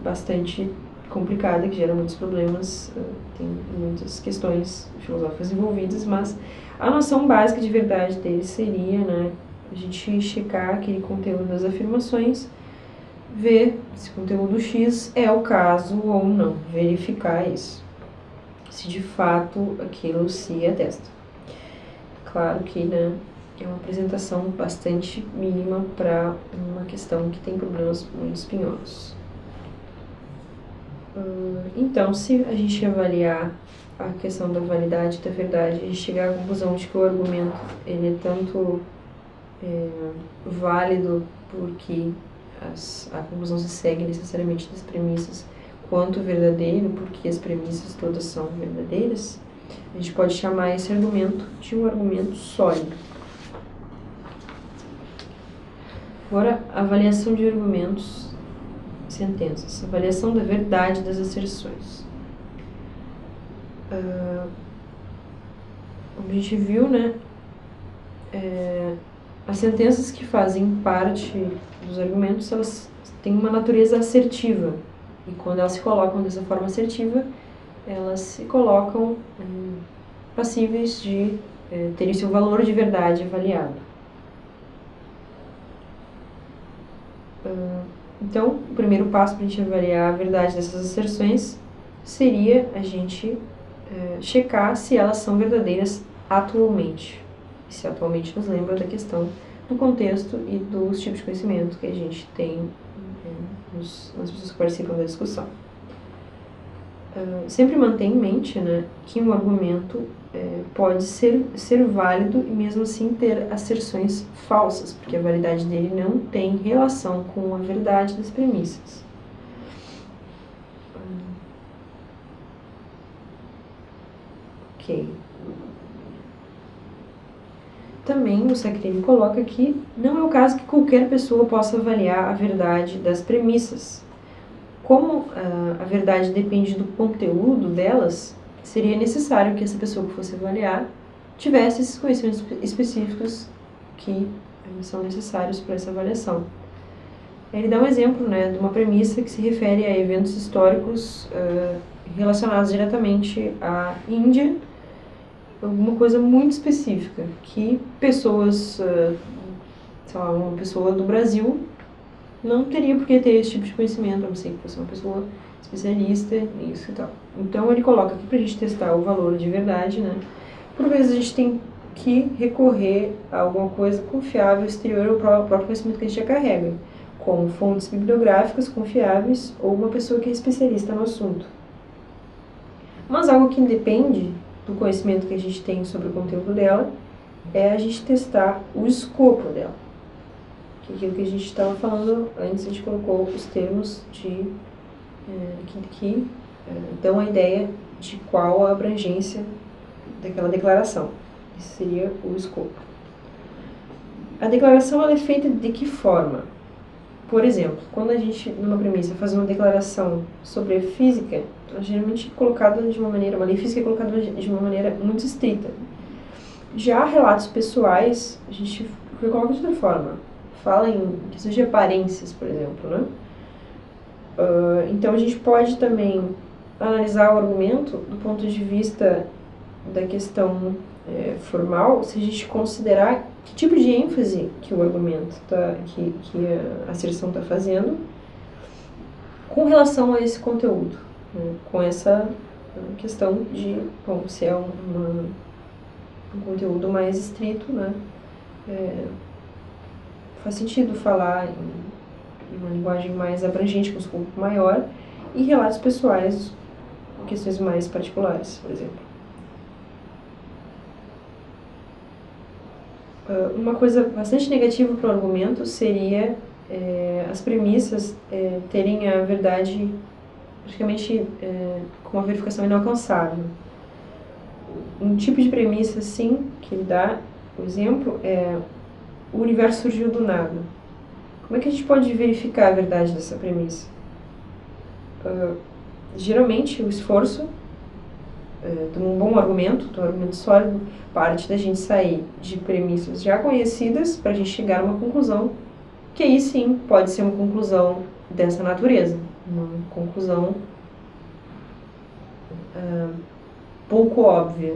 bastante complicada, que gera muitos problemas, tem muitas questões filosóficas envolvidas, mas a noção básica de verdade dele seria, né, a gente checar aquele conteúdo das afirmações, ver se o conteúdo X é o caso ou não, verificar isso, se de fato aquilo se atesta. Claro que, né, é uma apresentação bastante mínima para uma questão que tem problemas muito espinhosos. Então, se a gente avaliar a questão da validade e da verdade e chegar à conclusão de que o argumento ele é tanto válido porque a conclusão se segue necessariamente das premissas, quanto verdadeiro porque as premissas todas são verdadeiras, a gente pode chamar esse argumento de um argumento sólido. Agora, avaliação de argumentos, sentenças. Avaliação da verdade das asserções. Como a gente viu, né, as sentenças que fazem parte dos argumentos, elas têm uma natureza assertiva. E quando elas se colocam dessa forma assertiva, elas se colocam passíveis de terem seu valor de verdade avaliado. Então, o primeiro passo para a gente avaliar a verdade dessas asserções seria a gente checar se elas são verdadeiras atualmente. E se atualmente nos lembra da questão do contexto e dos tipos de conhecimento que a gente tem nas pessoas que participam da discussão. Sempre mantém em mente, né, que um argumento pode ser válido e mesmo assim ter asserções falsas, porque a validade dele não tem relação com a verdade das premissas. Ok. Também o Sacchini coloca que não é o caso que qualquer pessoa possa avaliar a verdade das premissas. Como a verdade depende do conteúdo delas, seria necessário que essa pessoa que fosse avaliar tivesse esses conhecimentos específicos que são necessários para essa avaliação. Ele dá um exemplo, né, de uma premissa que se refere a eventos históricos relacionados diretamente à Índia, alguma coisa muito específica, que pessoas, sei lá, uma pessoa do Brasil não teria por que ter esse tipo de conhecimento, a não ser que fosse uma pessoa especialista nisso e tal. Então ele coloca aqui pra gente testar o valor de verdade, né? Por vezes a gente tem que recorrer a alguma coisa confiável exterior ao próprio conhecimento que a gente já carrega, como fontes bibliográficas confiáveis ou uma pessoa que é especialista no assunto. Mas algo que independe do conhecimento que a gente tem sobre o conteúdo dela é a gente testar o escopo dela. Que é aquilo que a gente estava falando antes, a gente colocou os termos que dão a ideia de qual a abrangência daquela declaração. Esse seria o escopo. A declaração ela é feita de que forma? Por exemplo, quando a gente, numa premissa, faz uma declaração sobre a física, ela geralmente é colocada de uma maneira, uma lei física é colocada de uma maneira muito estrita. Já relatos pessoais, a gente coloca de outra forma. Fala em questões de aparências, por exemplo, né? Então a gente pode também analisar o argumento do ponto de vista da questão formal, se a gente considerar que tipo de ênfase que o argumento que a asserção está fazendo com relação a esse conteúdo, né? Com essa questão de, bom, se é um conteúdo mais estrito, né? Faz sentido falar em uma linguagem mais abrangente, com um escopo maior, e relatos pessoais, questões mais particulares, por exemplo. Uma coisa bastante negativa para o argumento seria as premissas terem a verdade praticamente com uma verificação inalcançável. Um tipo de premissa, sim, que ele dá, por exemplo, o universo surgiu do nada. Como é que a gente pode verificar a verdade dessa premissa? Geralmente, o esforço de um bom argumento, de um argumento sólido, parte da gente sair de premissas já conhecidas para a gente chegar a uma conclusão, que aí sim pode ser uma conclusão dessa natureza, uma conclusão pouco óbvia.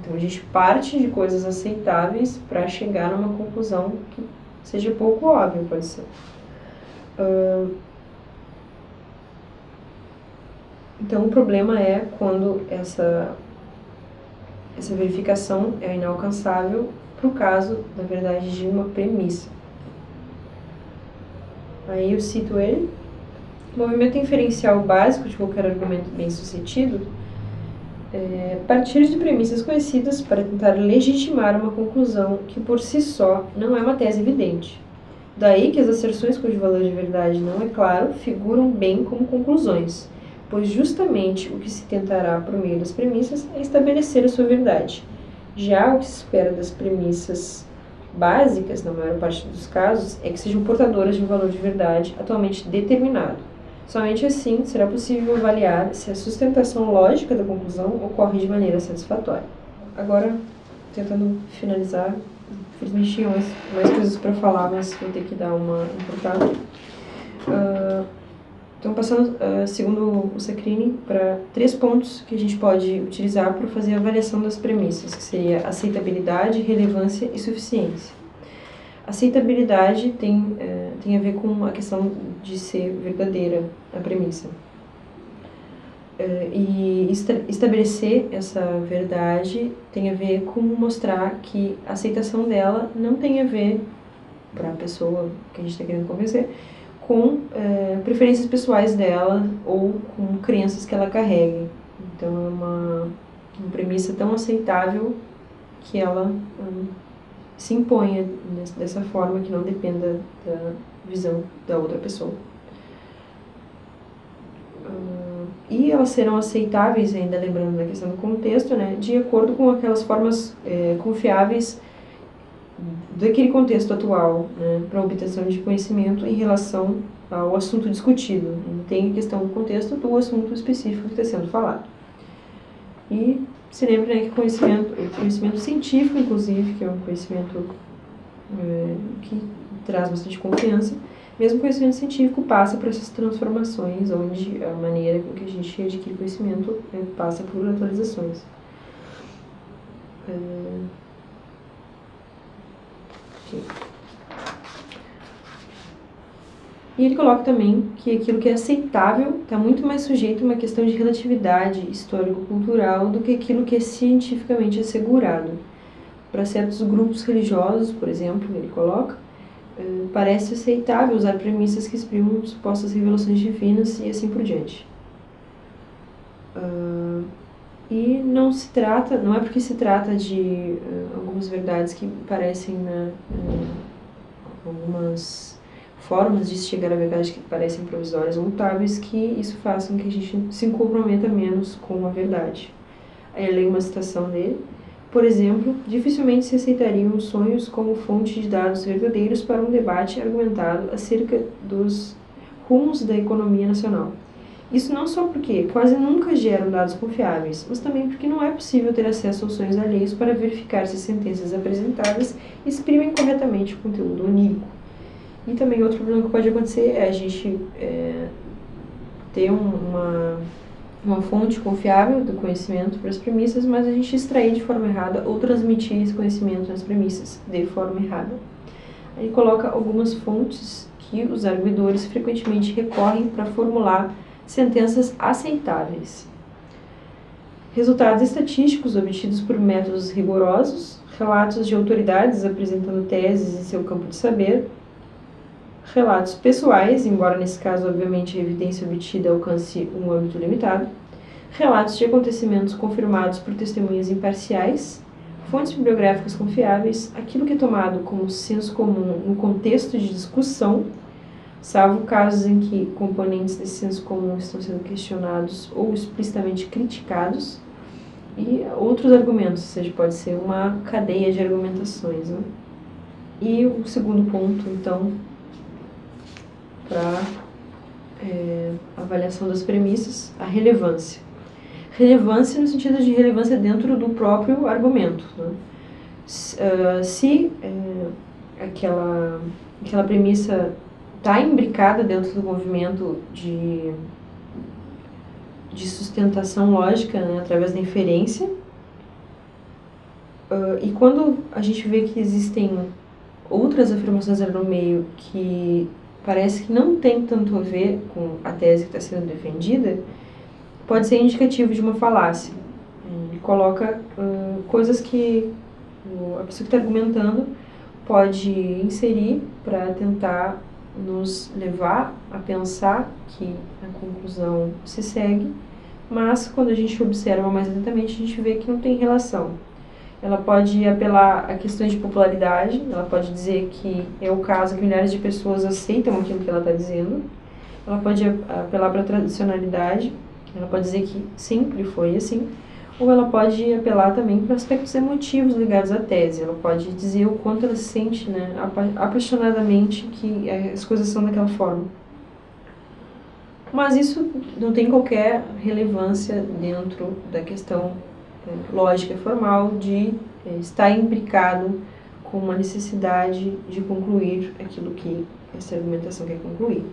Então, a gente parte de coisas aceitáveis para chegar numa conclusão que seja pouco óbvia, pode ser. Então, o problema é quando essa verificação é inalcançável para o caso, na verdade, de uma premissa. Aí eu cito ele. O movimento inferencial básico de qualquer argumento bem-sucedido é partir de premissas conhecidas para tentar legitimar uma conclusão que por si só não é uma tese evidente. Daí que as asserções cujo valor de verdade não é claro figuram bem como conclusões, pois justamente o que se tentará por meio das premissas é estabelecer a sua verdade. Já o que se espera das premissas básicas, na maior parte dos casos, é que sejam portadoras de um valor de verdade atualmente determinado. Somente assim será possível avaliar se a sustentação lógica da conclusão ocorre de maneira satisfatória. Agora, tentando finalizar, infelizmente tinha mais coisas para falar, mas vou ter que dar uma encurtada. Então, passando, segundo o Sacchini, para 3 pontos que a gente pode utilizar para fazer a avaliação das premissas, que seria aceitabilidade, relevância e suficiência. Aceitabilidade tem a ver com a questão de ser verdadeira a premissa. E estabelecer essa verdade tem a ver com mostrar que a aceitação dela não tem a ver, para a pessoa que a gente está querendo convencer, com preferências pessoais dela ou com crenças que ela carregue. Então, é uma premissa tão aceitável que ela se imponha dessa forma que não dependa da visão da outra pessoa. E elas serão aceitáveis, ainda lembrando da questão do contexto, né, de acordo com aquelas formas confiáveis daquele contexto atual, né, para a obtenção de conhecimento em relação ao assunto discutido. Tem a questão do contexto do assunto específico que está sendo falado. E se lembre, né, que o conhecimento científico, inclusive, que é um conhecimento que traz bastante confiança, mesmo o conhecimento científico passa por essas transformações, onde a maneira com que a gente adquire conhecimento passa por atualizações. E ele coloca também que aquilo que é aceitável está muito mais sujeito a uma questão de relatividade histórico-cultural do que aquilo que é cientificamente assegurado. Para certos grupos religiosos, por exemplo, ele coloca, parece aceitável usar premissas que exprimam supostas revelações divinas e assim por diante. E não é porque se trata de algumas verdades que parecem, algumas formas de chegar à verdade que parecem provisórias ou mutáveis, que isso faça com que a gente se comprometa menos com a verdade. Aí eu leio uma citação dele. Por exemplo, dificilmente se aceitariam os sonhos como fonte de dados verdadeiros para um debate argumentado acerca dos rumos da economia nacional. Isso não só porque quase nunca geram dados confiáveis, mas também porque não é possível ter acesso aos sonhos alheios para verificar se as sentenças apresentadas exprimem corretamente o conteúdo onírico. E também outro problema que pode acontecer é a gente ter uma fonte confiável do conhecimento para as premissas, mas a gente extrair de forma errada ou transmitir esse conhecimento nas premissas de forma errada. Aí coloca algumas fontes que os arguidores frequentemente recorrem para formular sentenças aceitáveis. Resultados estatísticos obtidos por métodos rigorosos, relatos de autoridades apresentando teses em seu campo de saber, relatos pessoais, embora nesse caso, obviamente, a evidência obtida alcance um âmbito limitado, relatos de acontecimentos confirmados por testemunhas imparciais, fontes bibliográficas confiáveis, aquilo que é tomado como senso comum no contexto de discussão, salvo casos em que componentes desse senso comum estão sendo questionados ou explicitamente criticados, e outros argumentos, ou seja, pode ser uma cadeia de argumentações, né? E o segundo ponto, então, para avaliação das premissas, a relevância. Relevância no sentido de relevância dentro do próprio argumento, né? Se aquela premissa está imbricada dentro do movimento de sustentação lógica, né, através da inferência, E quando a gente vê que existem outras afirmações ali no meio que parece que não tem tanto a ver com a tese que está sendo defendida, pode ser indicativo de uma falácia. Ele coloca coisas que a pessoa que está argumentando pode inserir para tentar nos levar a pensar que a conclusão se segue, mas quando a gente observa mais atentamente, a gente vê que não tem relação. Ela pode apelar a questões de popularidade, ela pode dizer que é o caso que milhares de pessoas aceitam aquilo que ela está dizendo, ela pode apelar para a tradicionalidade, ela pode dizer que sempre foi assim, ou ela pode apelar também para aspectos emotivos ligados à tese, ela pode dizer o quanto ela se sente, né, apaixonadamente que as coisas são daquela forma. Mas isso não tem qualquer relevância dentro da questão lógica e formal de estar imbricado com uma necessidade de concluir aquilo que essa argumentação quer concluir.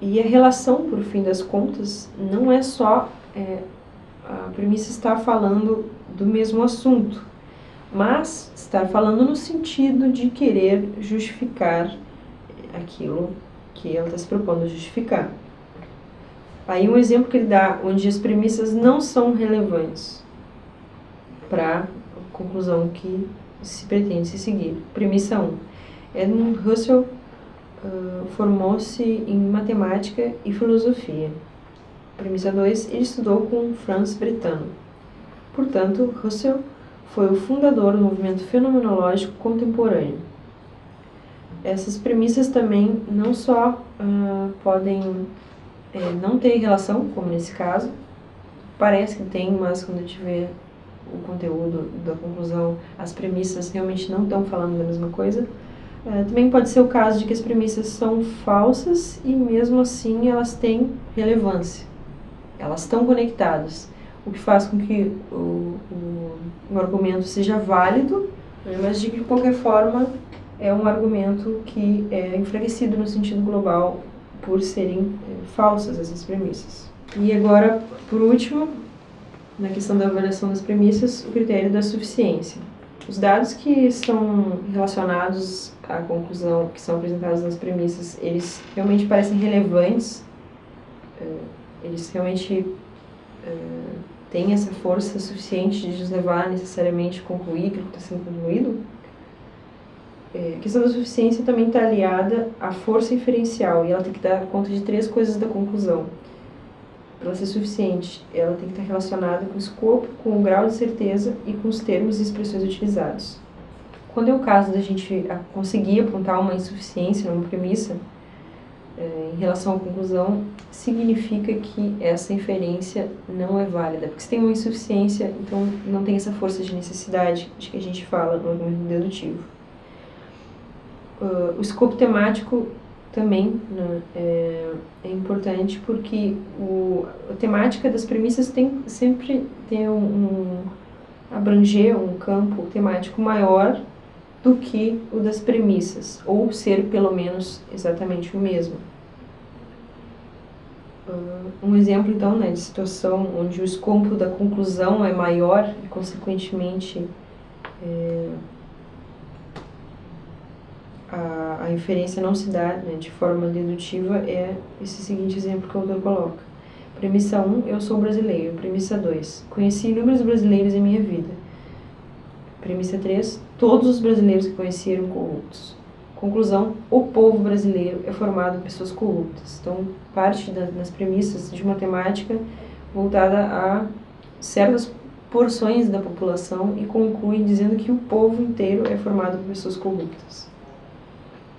E a relação, por fim das contas, não é só a premissa estar falando do mesmo assunto, mas estar falando no sentido de querer justificar aquilo que ela está se propondo a justificar. Aí um exemplo que ele dá, onde as premissas não são relevantes para a conclusão que se pretende se seguir. Premissa 1. Edmund Husserl formou-se em matemática e filosofia. Premissa 2. Ele estudou com Franz Brentano. Portanto, Husserl foi o fundador do movimento fenomenológico contemporâneo. Essas premissas também não só podem não ter relação, como nesse caso, parece que tem, mas quando a gente vê o conteúdo da conclusão, as premissas realmente não estão falando da mesma coisa. Também pode ser o caso de que as premissas são falsas e mesmo assim elas têm relevância, elas estão conectadas, o que faz com que o argumento seja válido, mas de qualquer forma é um argumento que é enfraquecido no sentido global por serem falsas essas premissas. E agora, por último, na questão da avaliação das premissas, o critério da suficiência. Os dados que são relacionados à conclusão, que são apresentados nas premissas, eles realmente parecem relevantes, eles realmente têm essa força suficiente de nos levar necessariamente a concluir aquilo que está sendo concluído. A questão da suficiência também está aliada à força inferencial e ela tem que dar conta de 3 coisas da conclusão. Para ela ser suficiente, ela tem que estar relacionada com o escopo, com o grau de certeza e com os termos e expressões utilizados. Quando é o caso da gente conseguir apontar uma insuficiência numa premissa, em relação à conclusão, significa que essa inferência não é válida. Porque se tem uma insuficiência, então não tem essa força de necessidade de que a gente fala no argumento dedutivo. O escopo temático também, né, é importante porque a temática das premissas sempre tem abranger um campo temático maior do que o das premissas, ou ser pelo menos exatamente o mesmo. Um exemplo então, né, de situação onde o escopo da conclusão é maior e consequentemente a inferência não se dá, né, de forma dedutiva, é esse seguinte exemplo que o autor coloca. Premissa 1, eu sou brasileiro. Premissa 2, conheci inúmeros brasileiros em minha vida. Premissa 3, todos os brasileiros que conheci eram corruptos. Conclusão, o povo brasileiro é formado por pessoas corruptas. Então, parte das premissas de matemática voltada a certas porções da população e conclui dizendo que o povo inteiro é formado por pessoas corruptas.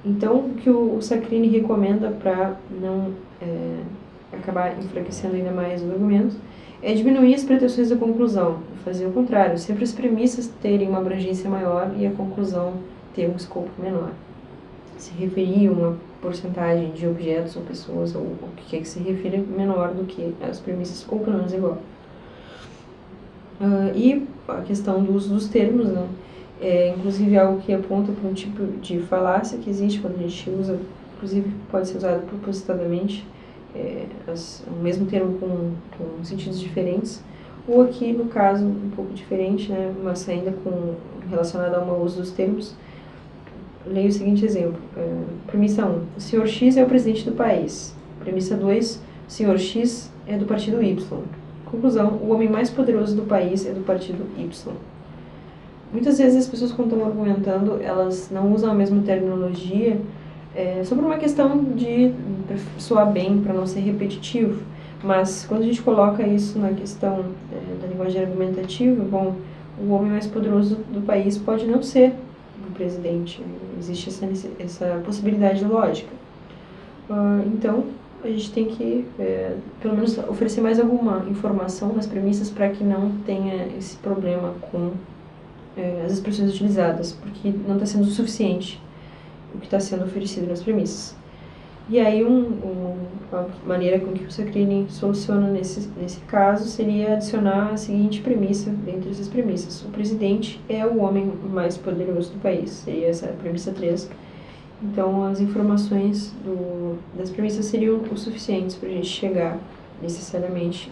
Então, o que o Sacchini recomenda para não acabar enfraquecendo ainda mais o argumento é diminuir as pretensões da conclusão, fazer o contrário, sempre as premissas terem uma abrangência maior e a conclusão ter um escopo menor. Se referir a uma porcentagem de objetos ou pessoas, ou o que quer que se refira, menor do que as premissas, ou pelo menos igual. E a questão do uso dos termos, né? Inclusive algo que aponta para um tipo de falácia que existe quando a gente usa, inclusive pode ser usado propositadamente, o mesmo termo com sentidos diferentes, ou aqui, no caso, um pouco diferente, né, mas ainda relacionado ao mau uso dos termos, leio o seguinte exemplo. Premissa 1. O senhor X é o presidente do país. Premissa 2. O senhor X é do partido Y. Conclusão. O homem mais poderoso do país é do partido Y. Muitas vezes as pessoas, quando estão argumentando, elas não usam a mesma terminologia, só por uma questão de soar bem, para não ser repetitivo. Mas quando a gente coloca isso na questão da linguagem argumentativa, bom, o homem mais poderoso do país pode não ser o presidente. Existe essa possibilidade lógica. Então, a gente tem que, pelo menos, oferecer mais alguma informação nas premissas para que não tenha esse problema com as expressões utilizadas, porque não está sendo suficiente o que está sendo oferecido nas premissas. E aí, uma maneira com que o Sacchini soluciona nesse caso seria adicionar a seguinte premissa dentre essas premissas. O presidente é o homem mais poderoso do país. Seria essa a premissa 3. Então, as informações das premissas seriam o suficientes para a gente chegar, necessariamente,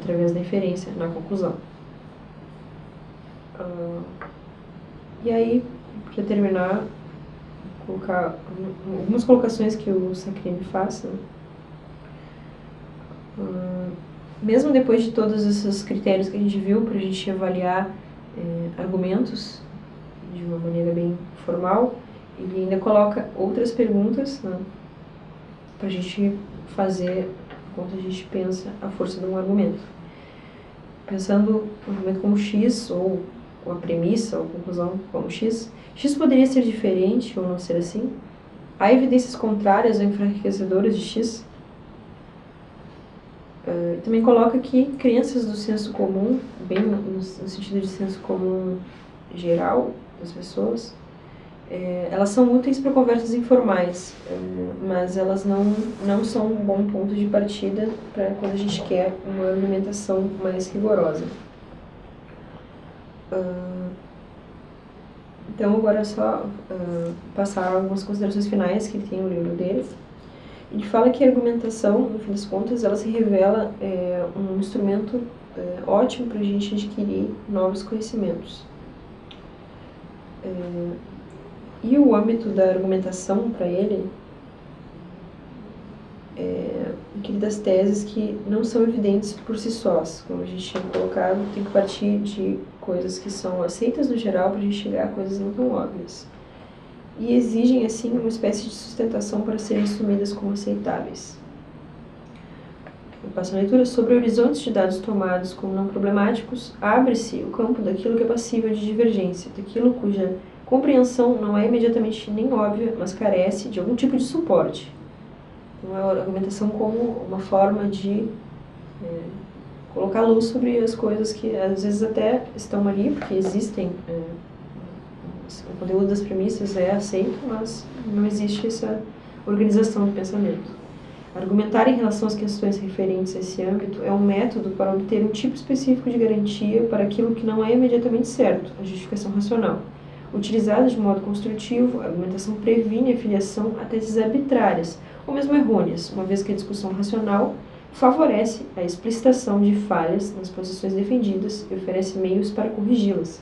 através da inferência, na conclusão. E aí, para terminar, colocar algumas colocações que o Sacchini faz, né? Mesmo depois de todos esses critérios que a gente viu para a gente avaliar argumentos de uma maneira bem formal, ele ainda coloca outras perguntas, né, para a gente fazer enquanto a gente pensa a força de um argumento. Pensando o argumento como X, ou a premissa, ou a conclusão como X, X poderia ser diferente ou não ser assim? Há evidências contrárias ou enfraquecedoras de X? Também coloca aqui crenças do senso comum, bem no sentido de senso comum geral das pessoas. Elas são úteis para conversas informais, mas elas não são um bom ponto de partida para quando a gente quer uma argumentação mais rigorosa. Então, agora é só passar algumas considerações finais que ele tem no livro dele. Ele fala que a argumentação, no fim das contas, ela se revela um instrumento ótimo para a gente adquirir novos conhecimentos. E o âmbito da argumentação para ele aquele das teses que não são evidentes por si sós. Como a gente tinha colocado, tem que partir de coisas que são aceitas no geral para a gente chegar a coisas não tão óbvias. E exigem, assim, uma espécie de sustentação para serem assumidas como aceitáveis. Eu passo a leitura. Sobre horizontes de dados tomados como não problemáticos, abre-se o campo daquilo que é passível de divergência, daquilo cuja compreensão não é imediatamente nem óbvia, mas carece de algum tipo de suporte. Então, a argumentação como uma forma de colocar luz sobre as coisas que às vezes até estão ali, porque existem, o conteúdo das premissas é aceito, mas não existe essa organização do pensamento. Argumentar em relação às questões referentes a esse âmbito é um método para obter um tipo específico de garantia para aquilo que não é imediatamente certo, a justificação racional. Utilizada de modo construtivo, a argumentação previne a filiação a teses arbitrárias, ou mesmo errôneas, uma vez que a discussão racional favorece a explicitação de falhas nas posições defendidas e oferece meios para corrigi-las.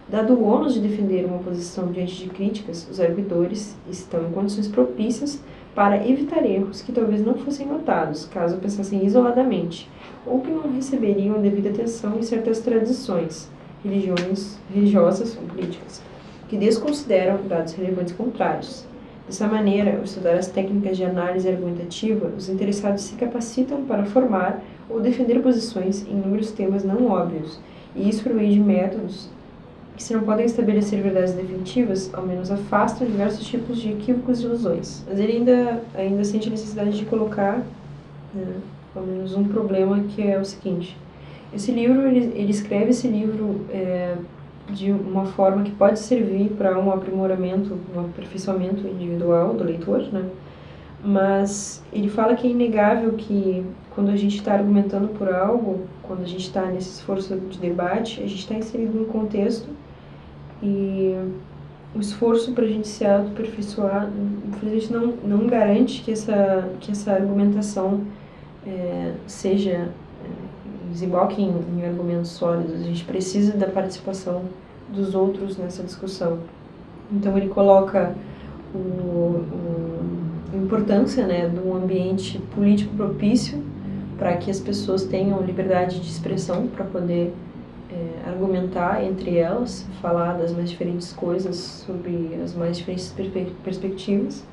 Dado o ônus de defender uma posição diante de críticas, os arguidores estão em condições propícias para evitar erros que talvez não fossem notados, caso pensassem isoladamente, ou que não receberiam a devida atenção em certas tradições, religiosas ou políticas, que desconsideram dados relevantes contrários. Dessa maneira, ao estudar as técnicas de análise argumentativa, os interessados se capacitam para formar ou defender posições em inúmeros temas não óbvios, e isso por meio de métodos que, se não podem estabelecer verdades definitivas, ao menos afastam diversos tipos de equívocos e ilusões. Mas ele ainda sente a necessidade de colocar, ao menos um problema, que é o seguinte. Esse livro, ele escreve esse livro de uma forma que pode servir para um aprimoramento, um aperfeiçoamento individual do leitor, né? Mas ele fala que é inegável que quando a gente está argumentando por algo, quando a gente está nesse esforço de debate, a gente está inserido num contexto e o esforço para a gente se aperfeiçoar, infelizmente, não garante que essa argumentação seja, em desemboquem em argumentos sólidos. A gente precisa da participação dos outros nessa discussão. Então ele coloca a importância, né, de um ambiente político propício para que as pessoas tenham liberdade de expressão para poder argumentar entre elas, falar das mais diferentes coisas sobre as mais diferentes perspectivas.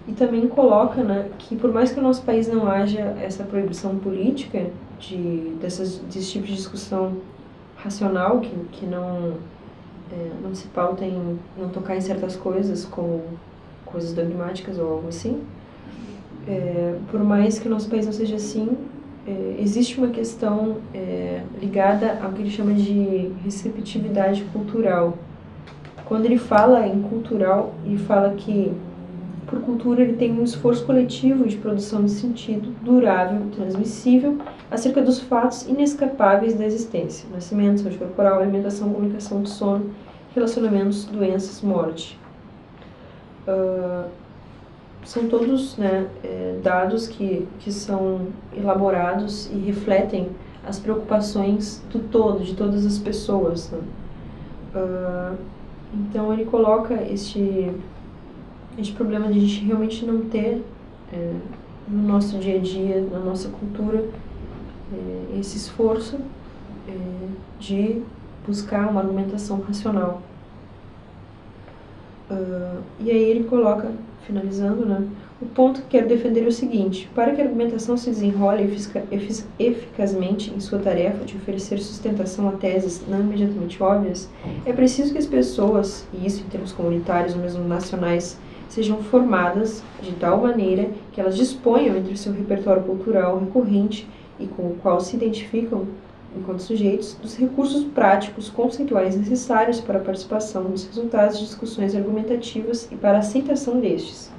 E também coloca, né, que por mais que no nosso país não haja essa proibição política desse tipo de discussão racional, que não se pauta em não tocar em certas coisas, como coisas dogmáticas ou algo assim, por mais que o nosso país não seja assim, existe uma questão ligada ao que ele chama de receptividade cultural. Quando ele fala em cultural, ele fala que por cultura ele tem um esforço coletivo de produção de sentido durável, transmissível, acerca dos fatos inescapáveis da existência: nascimento, saúde corporal, alimentação, comunicação de sono, relacionamentos, doenças, morte. São todos, né, dados que são elaborados e refletem as preocupações do todo, de todas as pessoas, né? Então ele coloca este problema de a gente realmente não ter no nosso dia a dia, na nossa cultura, esse esforço de buscar uma argumentação racional. E aí ele coloca, finalizando, né, o ponto que quero defender é o seguinte: para que a argumentação se desenrole eficazmente em sua tarefa de oferecer sustentação a teses não imediatamente óbvias, é preciso que as pessoas, e isso em termos comunitários ou mesmo nacionais, sejam formadas de tal maneira que elas disponham entre o seu repertório cultural recorrente e com o qual se identificam enquanto sujeitos dos recursos práticos conceituais necessários para a participação nos resultados de discussões argumentativas e para a aceitação destes.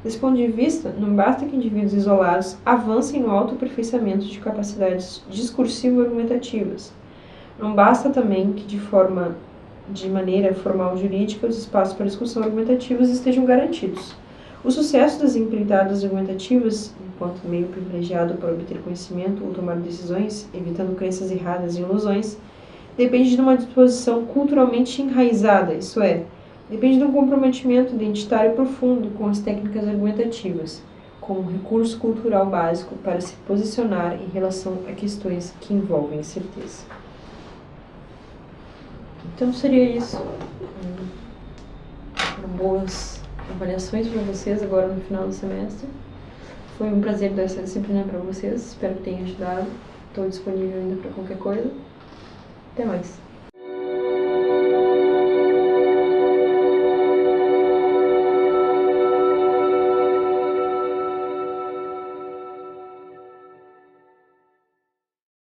Desse ponto de vista, não basta que indivíduos isolados avancem no autoaperfeiçoamento de capacidades discursivo-argumentativas. Não basta também que, de maneira formal jurídica, os espaços para discussão argumentativas estejam garantidos. O sucesso das empreitadas argumentativas, enquanto meio privilegiado para obter conhecimento ou tomar decisões, evitando crenças erradas e ilusões, depende de uma disposição culturalmente enraizada, isso é, depende de um comprometimento identitário profundo com as técnicas argumentativas, como um recurso cultural básico para se posicionar em relação a questões que envolvem certeza. Então seria isso. Boas avaliações para vocês agora no final do semestre. Foi um prazer dar essa disciplina para vocês. Espero que tenha ajudado. Estou disponível ainda para qualquer coisa. Até mais.